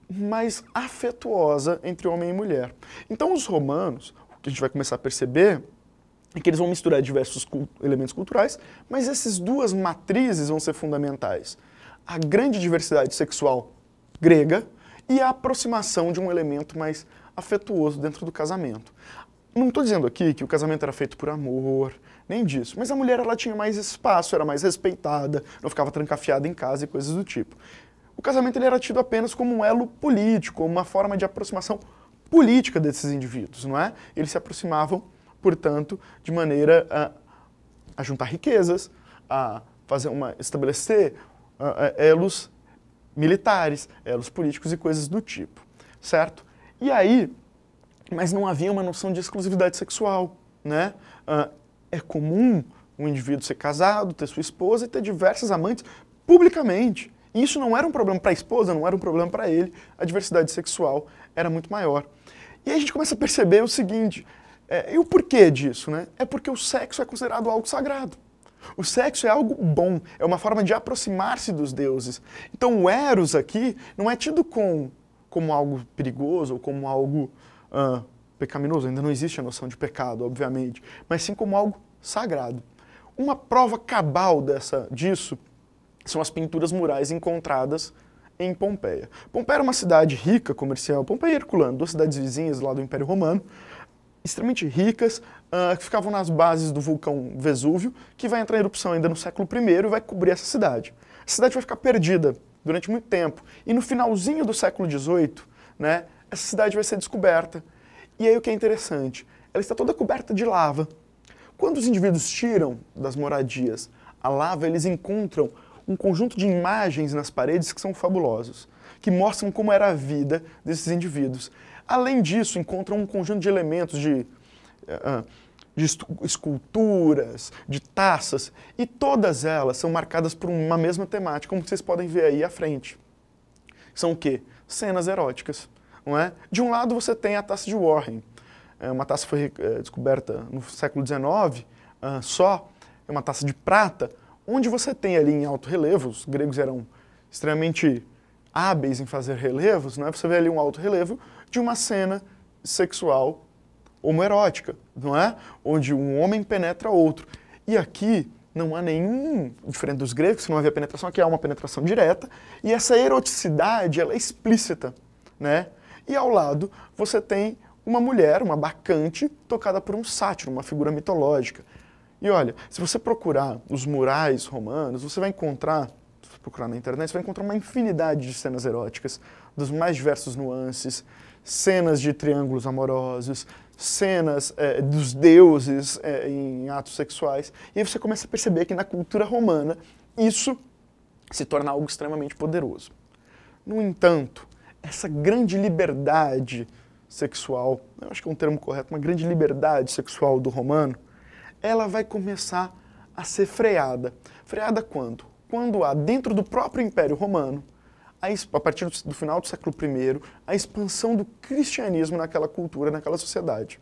mais afetuosa entre homem e mulher. Então os romanos, o que a gente vai começar a perceber é que eles vão misturar diversos elementos culturais, mas essas duas matrizes vão ser fundamentais. A grande diversidade sexual grega e a aproximação de um elemento mais afetuoso dentro do casamento. Não estou dizendo aqui que o casamento era feito por amor, nem disso, mas a mulher ela tinha mais espaço, era mais respeitada, não ficava trancafiada em casa e coisas do tipo. O casamento ele era tido apenas como um elo político, uma forma de aproximação política desses indivíduos, não é? Eles se aproximavam, portanto, de maneira a juntar riquezas, a estabelecer elos militares, elos políticos e coisas do tipo, certo? E aí, mas não havia uma noção de exclusividade sexual, né? É comum um indivíduo ser casado, ter sua esposa e ter diversas amantes publicamente. E isso não era um problema para a esposa, não era um problema para ele, a diversidade sexual era muito maior. E aí a gente começa a perceber o seguinte, e o porquê disso, né? É porque o sexo é considerado algo sagrado. O sexo é algo bom, é uma forma de aproximar-se dos deuses. Então o Eros aqui não é tido como algo perigoso ou como algo pecaminoso, ainda não existe a noção de pecado, obviamente, mas sim como algo sagrado. Uma prova cabal disso são as pinturas murais encontradas em Pompeia. Pompeia era uma cidade rica, comercial, Pompeia e Herculano, duas cidades vizinhas lá do Império Romano, extremamente ricas, que ficavam nas bases do vulcão Vesúvio, que vai entrar em erupção ainda no século I e vai cobrir essa cidade. A cidade vai ficar perdida durante muito tempo, e no finalzinho do século XVIII, né, essa cidade vai ser descoberta. E aí o que é interessante, ela está toda coberta de lava. Quando os indivíduos tiram das moradias a lava, eles encontram um conjunto de imagens nas paredes que são fabulosos, que mostram como era a vida desses indivíduos. Além disso, encontram um conjunto de elementos de esculturas, de taças, e todas elas são marcadas por uma mesma temática, como vocês podem ver aí à frente. São o quê? Cenas eróticas, não é? De um lado você tem a taça de Warren, uma taça que foi descoberta no século XIX, é uma taça de prata, onde você tem ali em alto relevo, os gregos eram extremamente hábeis em fazer relevos, né? Você vê ali um alto relevo de uma cena sexual homoerótica, não é? Onde um homem penetra outro. E aqui não há nenhum, diferente dos gregos, que não havia penetração, aqui há uma penetração direta, e essa eroticidade, ela é explícita, né? E ao lado você tem uma mulher, uma bacante, tocada por um sátiro, uma figura mitológica. E olha, se você procurar os murais romanos, você vai encontrar, se você procurar na internet, você vai encontrar uma infinidade de cenas eróticas, dos mais diversos nuances, cenas de triângulos amorosos, cenas dos deuses em atos sexuais. E aí você começa a perceber que na cultura romana isso se torna algo extremamente poderoso. No entanto, essa grande liberdade sexual, eu acho que é um termo correto, uma grande liberdade sexual do romano, ela vai começar a ser freada. Freada quando? Quando há, dentro do próprio Império Romano, a partir do final do século I, a expansão do cristianismo naquela cultura, naquela sociedade.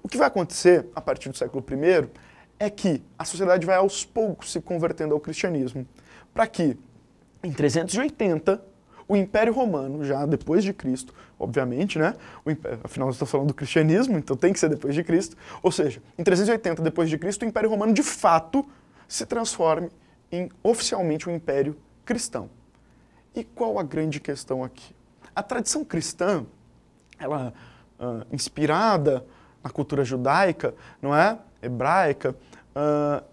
O que vai acontecer a partir do século I é que a sociedade vai aos poucos se convertendo ao cristianismo, para que, em 380, o Império Romano, já depois de Cristo, obviamente, né? Afinal, nós estamos falando do cristianismo, então tem que ser depois de Cristo. Ou seja, em 380 depois de Cristo, o Império Romano, de fato, se transforme em, oficialmente, um Império cristão. E qual a grande questão aqui? A tradição cristã, ela, inspirada na cultura judaica, não é? Hebraica,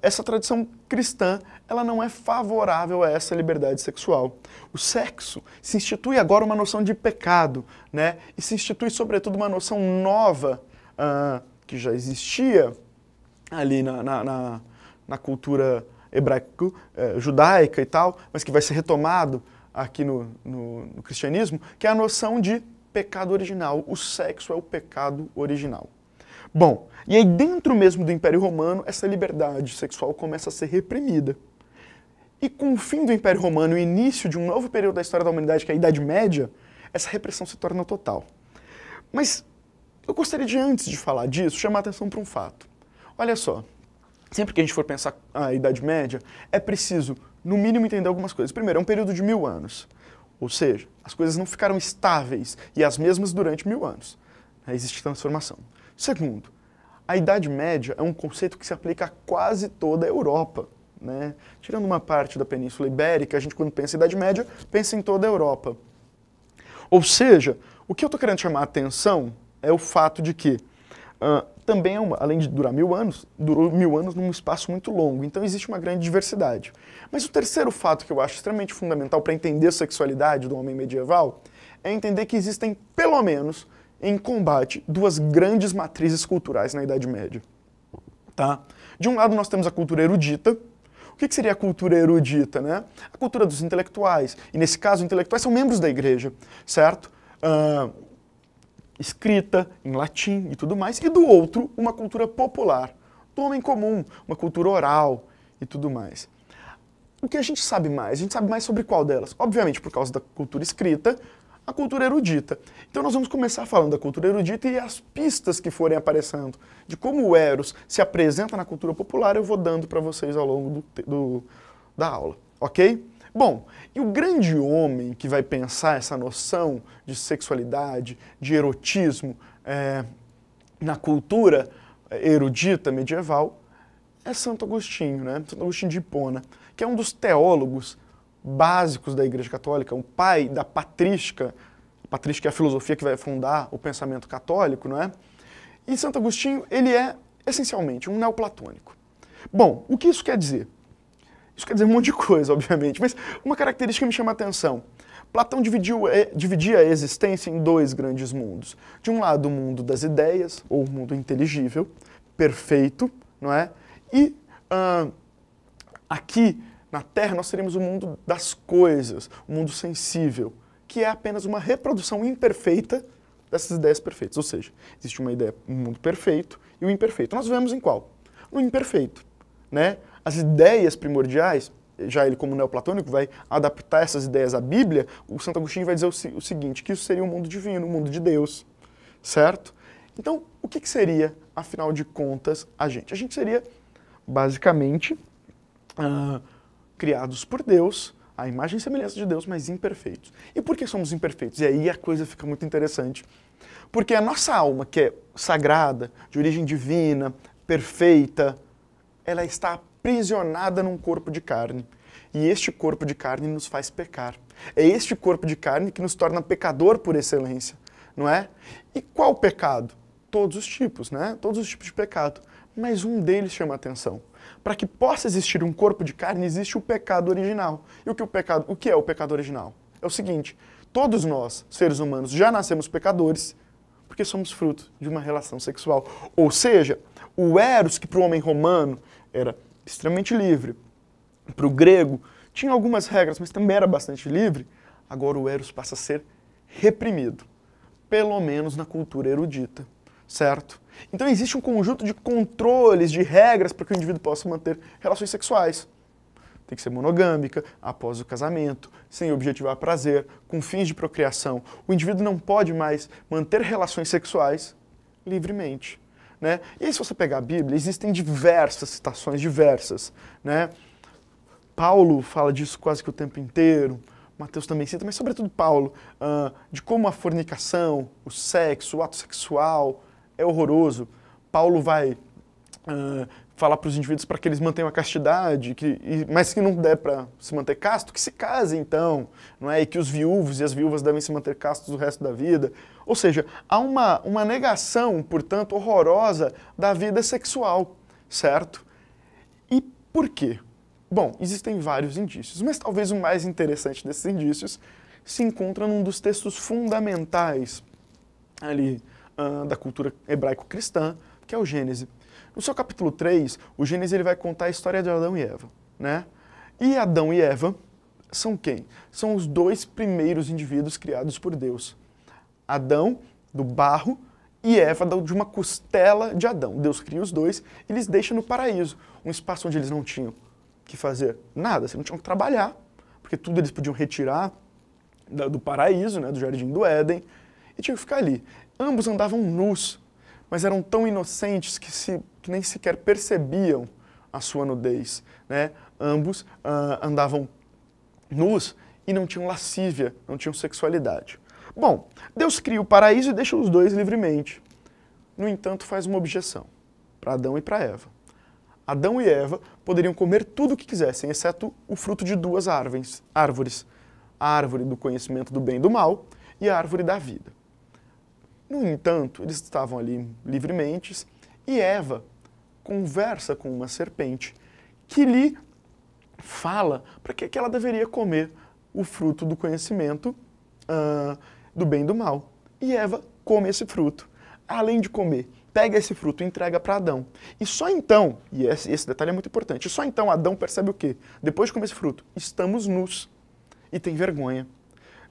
essa tradição cristã ela não é favorável a essa liberdade sexual. O sexo se institui agora uma noção de pecado, né? E se institui, sobretudo, uma noção nova que já existia ali na cultura hebraico, judaica e tal, mas que vai ser retomado aqui no cristianismo, que é a noção de pecado original. O sexo é o pecado original. Bom, e aí dentro mesmo do Império Romano, essa liberdade sexual começa a ser reprimida. E com o fim do Império Romano e o início de um novo período da história da humanidade, que é a Idade Média, essa repressão se torna total. Mas eu gostaria de, antes de falar disso, chamar a atenção para um fato. Olha só, sempre que a gente for pensar a Idade Média, é preciso, no mínimo, entender algumas coisas. Primeiro, é um período de 1000 anos. Ou seja, as coisas não ficaram estáveis e as mesmas durante 1000 anos. Existe transformação. Segundo, a Idade Média é um conceito que se aplica a quase toda a Europa, né? Tirando uma parte da Península Ibérica, a gente quando pensa em Idade Média, pensa em toda a Europa. Ou seja, o que eu estou querendo chamar a atenção é o fato de que também, além de durar 1000 anos, durou 1000 anos num espaço muito longo, então existe uma grande diversidade. Mas o terceiro fato que eu acho extremamente fundamental para entender a sexualidade do homem medieval é entender que existem, pelo menos, em combate, duas grandes matrizes culturais na Idade Média. Tá? De um lado nós temos a cultura erudita. O que seria a cultura erudita, né? A cultura dos intelectuais. E nesse caso, intelectuais são membros da igreja, certo? Escrita em latim e tudo mais. E do outro, uma cultura popular, do homem comum, uma cultura oral e tudo mais. O que a gente sabe mais? A gente sabe mais sobre qual delas? Obviamente, por causa da cultura escrita, a cultura erudita. Então nós vamos começar falando da cultura erudita e as pistas que forem aparecendo de como o Eros se apresenta na cultura popular eu vou dando para vocês ao longo da aula, ok? Bom, e o grande homem que vai pensar essa noção de sexualidade, de erotismo na cultura erudita medieval é Santo Agostinho, né? Santo Agostinho de Hipona, que é um dos teólogos básicos da Igreja Católica, o pai da patrística. A patrística é a filosofia que vai fundar o pensamento católico, não é? E Santo Agostinho, ele é, essencialmente, um neoplatônico. Bom, o que isso quer dizer? Isso quer dizer um monte de coisa, obviamente, mas uma característica me chama a atenção. Platão dividia a existência em dois grandes mundos. De um lado, o mundo das ideias, ou o mundo inteligível, perfeito, não é? E aqui, na Terra, nós teríamos o mundo das coisas, o mundo sensível, que é apenas uma reprodução imperfeita dessas ideias perfeitas. Ou seja, existe uma ideia, um mundo perfeito e o imperfeito. Nós vivemos em qual? No imperfeito, né? As ideias primordiais, já ele como neoplatônico vai adaptar essas ideias à Bíblia, o Santo Agostinho vai dizer o seguinte, que isso seria um mundo divino, um mundo de Deus, certo? Então, o que seria, afinal de contas, a gente? A gente seria, basicamente, criados por Deus, a imagem e semelhança de Deus, mas imperfeitos. E por que somos imperfeitos? E aí a coisa fica muito interessante. Porque a nossa alma, que é sagrada, de origem divina, perfeita, ela está aprisionada num corpo de carne. E este corpo de carne nos faz pecar. É este corpo de carne que nos torna pecador por excelência, não é? E qual pecado? Todos os tipos, né? Todos os tipos de pecado. Mas um deles chama a atenção. Para que possa existir um corpo de carne, existe o pecado original. E o que é o pecado original? É o seguinte, todos nós, seres humanos, já nascemos pecadores porque somos fruto de uma relação sexual. Ou seja, o Eros, que para o homem romano era extremamente livre, para o grego tinha algumas regras, mas também era bastante livre, agora o Eros passa a ser reprimido, pelo menos na cultura erudita, certo? Então existe um conjunto de controles, de regras para que o indivíduo possa manter relações sexuais. Tem que ser monogâmica, após o casamento, sem objetivar prazer, com fins de procriação. O indivíduo não pode mais manter relações sexuais livremente, né? E aí, se você pegar a Bíblia, existem diversas citações, né? Paulo fala disso quase que o tempo inteiro, Mateus também cita, mas sobretudo Paulo, de como a fornicação, o sexo, o ato sexual é horroroso. Paulo vai falar para os indivíduos para que eles mantenham a castidade, mas que não der para se manter casto, que se casem então, não é? E que os viúvos e as viúvas devem se manter castos o resto da vida. Ou seja, há uma negação, portanto, horrorosa da vida sexual, certo? E por quê? Bom, existem vários indícios, mas talvez o mais interessante desses indícios se encontra num dos textos fundamentais ali da cultura hebraico-cristã, que é o Gênesis. No seu capítulo 3, o Gênesis ele vai contar a história de Adão e Eva, né? E Adão e Eva são quem? São os dois primeiros indivíduos criados por Deus. Adão, do barro, e Eva, de uma costela de Adão. Deus cria os dois e eles deixam no paraíso, um espaço onde eles não tinham que fazer nada, eles não tinham que trabalhar, porque tudo eles podiam retirar do paraíso, né, do jardim do Éden, e tinham que ficar ali. Ambos andavam nus, mas eram tão inocentes que nem sequer percebiam a sua nudez, né? Ambos andavam nus e não tinham lascívia, não tinham sexualidade. Bom, Deus cria o paraíso e deixa os dois livremente. No entanto, faz uma objeção para Adão e para Eva. Adão e Eva poderiam comer tudo o que quisessem, exceto o fruto de duas árvores. A árvore do conhecimento do bem e do mal e a árvore da vida. No entanto, eles estavam ali livremente e Eva conversa com uma serpente que lhe fala para que ela deveria comer o fruto do conhecimento do bem e do mal. E Eva come esse fruto. Além de comer, pega esse fruto e entrega para Adão. E só então, e esse detalhe é muito importante, só então Adão percebe o quê? Depois de comer esse fruto, estamos nus e tem vergonha.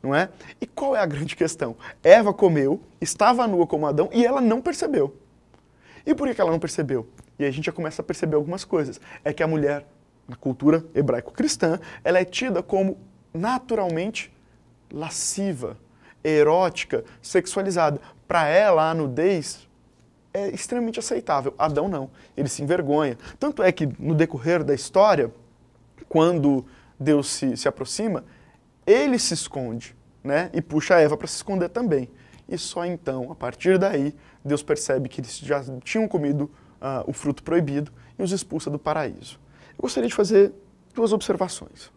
Não é? E qual é a grande questão? Eva comeu, estava nua como Adão e ela não percebeu. E por que ela não percebeu? E aí a gente já começa a perceber algumas coisas. É que a mulher, na cultura hebraico-cristã, ela é tida como naturalmente lasciva, erótica, sexualizada. Para ela, a nudez é extremamente aceitável. Adão não. Ele se envergonha. Tanto é que, no decorrer da história, quando Deus se aproxima, ele se esconde, né? E puxa a Eva para se esconder também. E só então, a partir daí, Deus percebe que eles já tinham comido o fruto proibido e os expulsa do paraíso. Eu gostaria de fazer duas observações.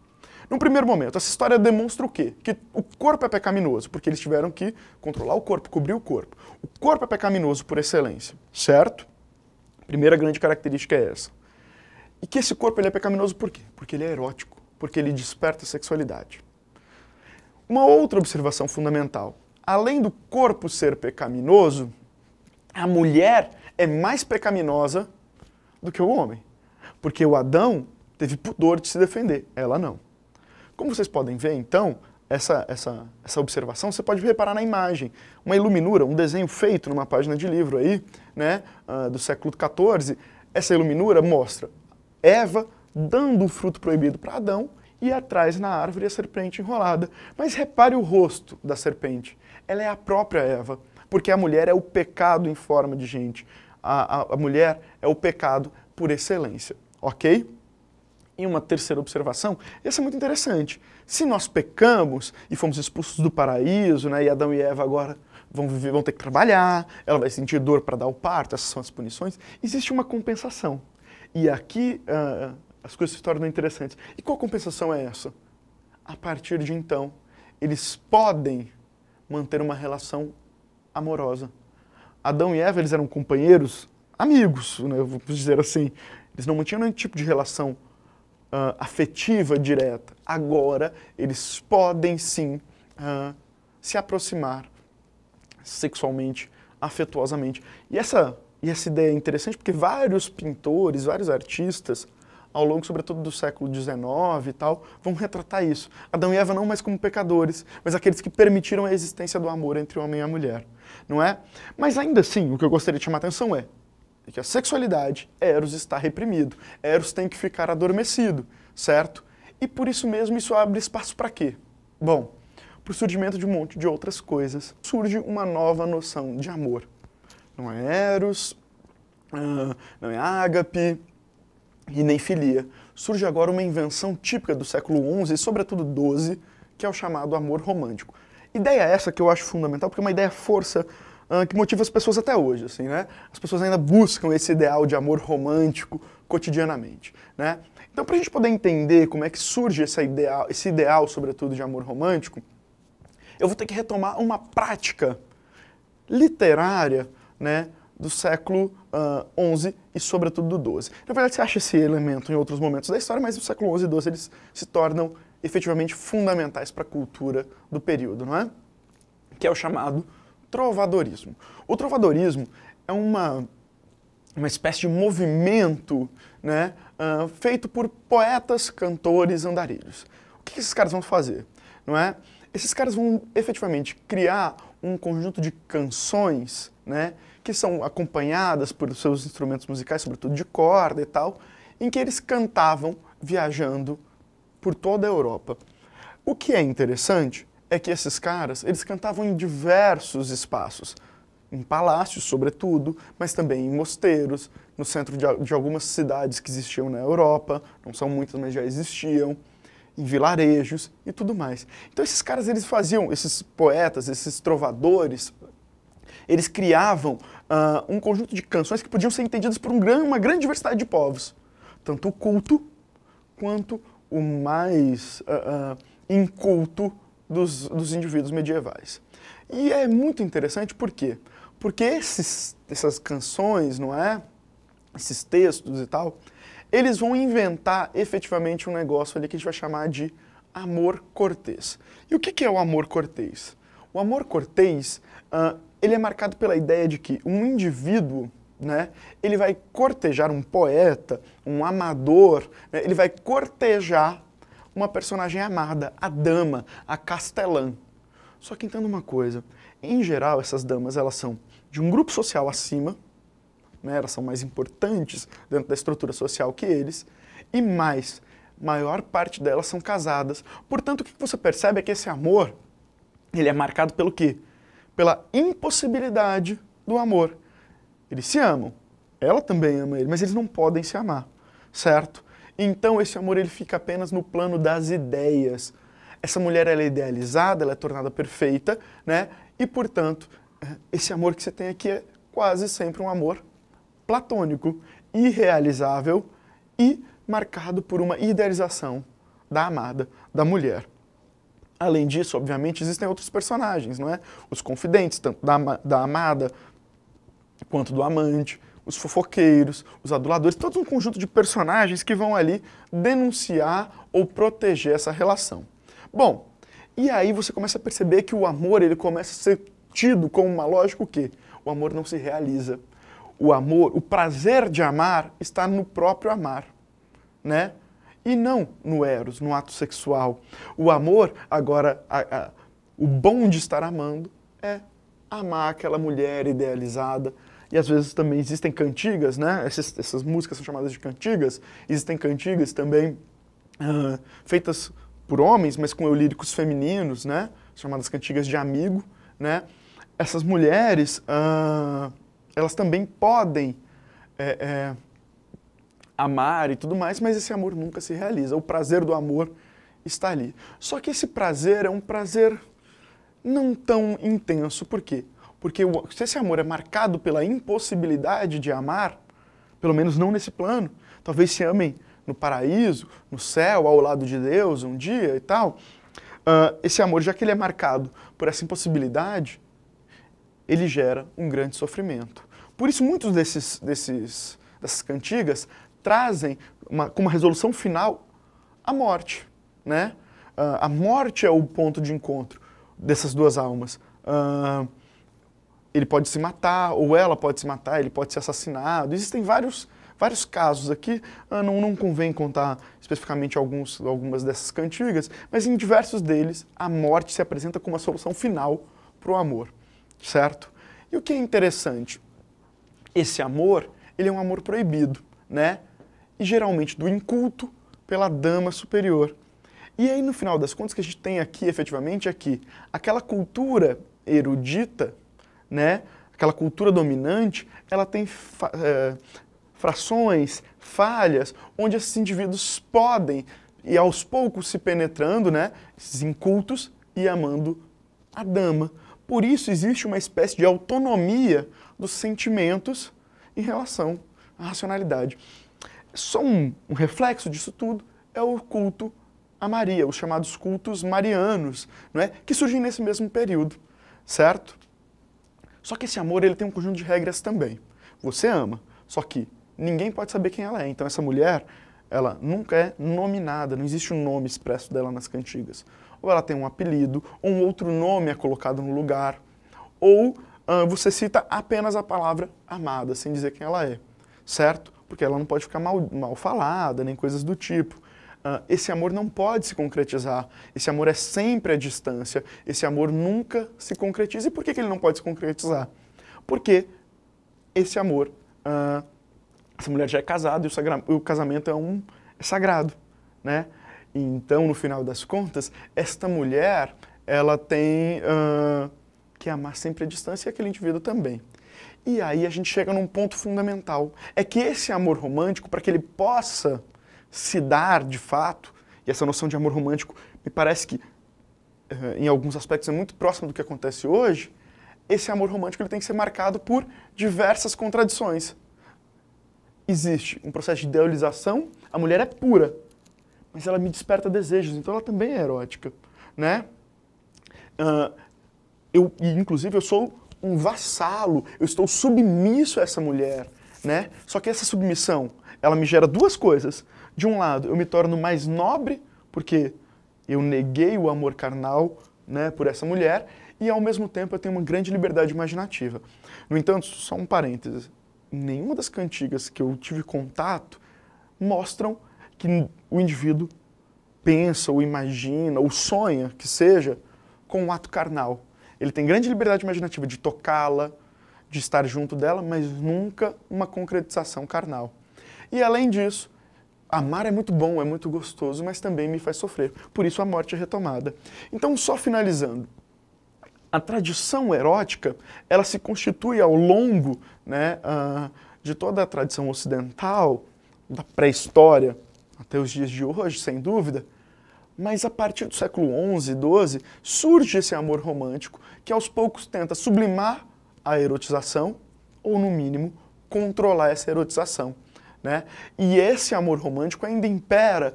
Num primeiro momento, essa história demonstra o quê? Que o corpo é pecaminoso, porque eles tiveram que controlar o corpo, cobrir o corpo. O corpo é pecaminoso por excelência, certo? Primeira grande característica é essa. E que esse corpo ele é pecaminoso por quê? Porque ele é erótico, porque ele desperta a sexualidade. Uma outra observação fundamental. Além do corpo ser pecaminoso, a mulher é mais pecaminosa do que o homem. Porque o Adão teve pudor de se defender, ela não. Como vocês podem ver, então, essa observação você pode reparar na imagem. Uma iluminura, um desenho feito numa página de livro aí, né, do século XIV. Essa iluminura mostra Eva dando o fruto proibido para Adão e atrás na árvore a serpente enrolada. Mas repare o rosto da serpente. Ela é a própria Eva, porque a mulher é o pecado em forma de gente. A mulher é o pecado por excelência, ok? E uma terceira observação, essa é muito interessante. Se nós pecamos e fomos expulsos do paraíso, né, e Adão e Eva agora vão ter que trabalhar, ela vai sentir dor para dar o parto, essas são as punições, existe uma compensação. E aqui as coisas se tornam interessantes. E qual compensação é essa? A partir de então, eles podem manter uma relação amorosa. Adão e Eva, eles eram companheiros, amigos, né, eu vou dizer assim. Eles não mantinham nenhum tipo de relação afetiva direta. Agora, eles podem sim se aproximar sexualmente, afetuosamente. E essa ideia é interessante porque vários pintores, vários artistas, ao longo, sobretudo, do século XIX e tal, vão retratar isso. Adão e Eva não mais como pecadores, mas aqueles que permitiram a existência do amor entre o homem e a mulher, não é? Mas ainda assim, o que eu gostaria de chamar a atenção é que a sexualidade, Eros está reprimido. Eros tem que ficar adormecido, certo? E por isso mesmo isso abre espaço para quê? Bom, para o surgimento de um monte de outras coisas. Surge uma nova noção de amor. Não é Eros, não é ágape e nem filia. Surge agora uma invenção típica do século XI e sobretudo XII, que é o chamado amor romântico. Ideia essa que eu acho fundamental, porque é uma ideia força que motiva as pessoas até hoje, assim, né? As pessoas ainda buscam esse ideal de amor romântico cotidianamente, né? Então, para a gente poder entender como é que surge esse ideal, sobretudo, de amor romântico, eu vou ter que retomar uma prática literária, né, do século XI e, sobretudo, do XII. Na verdade, você acha esse elemento em outros momentos da história, mas no século XI e XII eles se tornam efetivamente fundamentais para a cultura do período, não é? Que é o chamado trovadorismo. O trovadorismo é uma espécie de movimento, né, feito por poetas, cantores, andarilhos. O que esses caras vão fazer? Não é? Esses caras vão efetivamente criar um conjunto de canções, né, que são acompanhadas por seus instrumentos musicais, sobretudo de corda e tal, em que eles cantavam viajando por toda a Europa. O que é interessante é que esses caras, eles cantavam em diversos espaços, em palácios, sobretudo, mas também em mosteiros, no centro de algumas cidades que existiam na Europa, não são muitas, mas já existiam, em vilarejos e tudo mais. Então esses caras, eles faziam, esses poetas, esses trovadores, eles criavam um conjunto de canções que podiam ser entendidas por uma grande diversidade de povos, tanto o culto quanto o mais inculto dos indivíduos medievais. E é muito interessante por quê? Porque essas canções, não é? Esses textos e tal, eles vão inventar efetivamente um negócio ali que a gente vai chamar de amor cortês. E o que é o amor cortês? O amor cortês, ele é marcado pela ideia de que um indivíduo, né, ele vai cortejar um poeta, um amador, né, ele vai cortejar uma personagem amada, a dama, a castelã. Só que entenda uma coisa, em geral essas damas elas são de um grupo social acima, né, elas são mais importantes dentro da estrutura social que eles, e maior parte delas são casadas. Portanto, o que você percebe é que esse amor, ele é marcado pelo quê? Pela impossibilidade do amor. Eles se amam, ela também ama ele, mas eles não podem se amar, certo? Então esse amor ele fica apenas no plano das ideias. Essa mulher ela é idealizada, ela é tornada perfeita, né? E portanto, esse amor que você tem aqui é quase sempre um amor platônico, irrealizável e marcado por uma idealização da amada, da mulher. Além disso, obviamente, existem outros personagens, não é? Os confidentes, tanto da amada quanto do amante, os fofoqueiros, os aduladores, todo um conjunto de personagens que vão ali denunciar ou proteger essa relação. Bom, e aí você começa a perceber que o amor ele começa a ser tido como uma lógica o quê? O amor não se realiza. O amor, o prazer de amar está no próprio amar, né? E não no eros, no ato sexual. O amor, agora, o bom de estar amando é amar aquela mulher idealizada. E às vezes também existem cantigas, né? Essas músicas são chamadas de cantigas. Existem cantigas também feitas por homens, mas com eulíricos femininos, né? Chamadas cantigas de amigo, né? Essas mulheres, elas também podem amar e tudo mais, mas esse amor nunca se realiza. O prazer do amor está ali. Só que esse prazer é um prazer não tão intenso. Por quê? Porque se esse amor é marcado pela impossibilidade de amar, pelo menos não nesse plano, talvez se amem no paraíso, no céu, ao lado de Deus um dia e tal, esse amor, já que ele é marcado por essa impossibilidade, ele gera um grande sofrimento. Por isso, muitos dessas cantigas trazem como resolução final a morte, né? A morte é o ponto de encontro dessas duas almas. Ele pode se matar, ou ela pode se matar, ele pode ser assassinado. Existem vários casos aqui, não convém contar especificamente algumas dessas cantigas, mas em diversos deles a morte se apresenta como a solução final para o amor, certo? E o que é interessante? Esse amor, ele é um amor proibido, né? E geralmente do inculto pela dama superior. E aí, no final das contas, o que a gente tem aqui, efetivamente, é que aquela cultura erudita, né, aquela cultura dominante, ela tem frações, falhas, onde esses indivíduos podem ir aos poucos se penetrando, né, esses incultos, e amando a dama. Por isso existe uma espécie de autonomia dos sentimentos em relação à racionalidade. Só um reflexo disso tudo é o culto a Maria, os chamados cultos marianos, não é? Que surgem nesse mesmo período, certo? Só que esse amor ele tem um conjunto de regras também. Você ama, só que ninguém pode saber quem ela é. Então essa mulher, ela nunca é nominada, não existe um nome expresso dela nas cantigas. Ou ela tem um apelido, ou um outro nome é colocado no lugar, ou você cita apenas a palavra amada, sem dizer quem ela é, certo? Porque ela não pode ficar mal falada, nem coisas do tipo. Esse amor não pode se concretizar, esse amor é sempre à distância, esse amor nunca se concretiza. E por que ele não pode se concretizar? Porque esse amor, essa mulher já é casada e o casamento é sagrado, né? Então, no final das contas, esta mulher, ela tem que amar sempre à distância e aquele indivíduo também. E aí a gente chega num ponto fundamental, é que esse amor romântico, para que ele possa se dar de fato, e essa noção de amor romântico me parece que em alguns aspectos é muito próximo do que acontece hoje, esse amor romântico ele tem que ser marcado por diversas contradições. Existe um processo de idealização, a mulher é pura, mas ela me desperta desejos, então ela também é erótica, né? Inclusive, eu sou um vassalo, eu estou submisso a essa mulher, né? Só que essa submissão, ela me gera duas coisas. De um lado, eu me torno mais nobre, porque eu neguei o amor carnal, né, por essa mulher, e ao mesmo tempo eu tenho uma grande liberdade imaginativa. No entanto, só um parênteses, nenhuma das cantigas que eu tive contato mostram que o indivíduo pensa, ou imagina, ou sonha, que seja, com um ato carnal. Ele tem grande liberdade imaginativa de tocá-la, de estar junto dela, mas nunca uma concretização carnal. E além disso, amar é muito bom, é muito gostoso, mas também me faz sofrer. Por isso a morte é retomada. Então, só finalizando, a tradição erótica, ela se constitui ao longo, né, de toda a tradição ocidental, da pré-história até os dias de hoje, sem dúvida, mas a partir do século XI, XII, surge esse amor romântico que aos poucos tenta sublimar a erotização, ou no mínimo, controlar essa erotização, né? E esse amor romântico ainda impera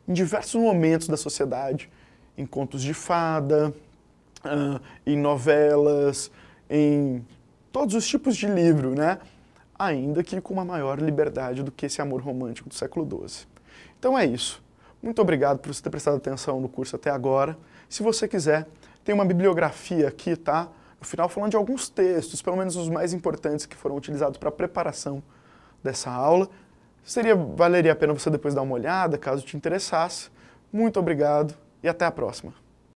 em diversos momentos da sociedade, em contos de fada, em novelas, em todos os tipos de livro, né? Ainda que com uma maior liberdade do que esse amor romântico do século XII. Então é isso. Muito obrigado por você ter prestado atenção no curso até agora. Se você quiser, tem uma bibliografia aqui, tá? No final, falando de alguns textos, pelo menos os mais importantes que foram utilizados para a preparação dessa aula. Valeria a pena você depois dar uma olhada, caso te interessasse. Muito obrigado e até a próxima.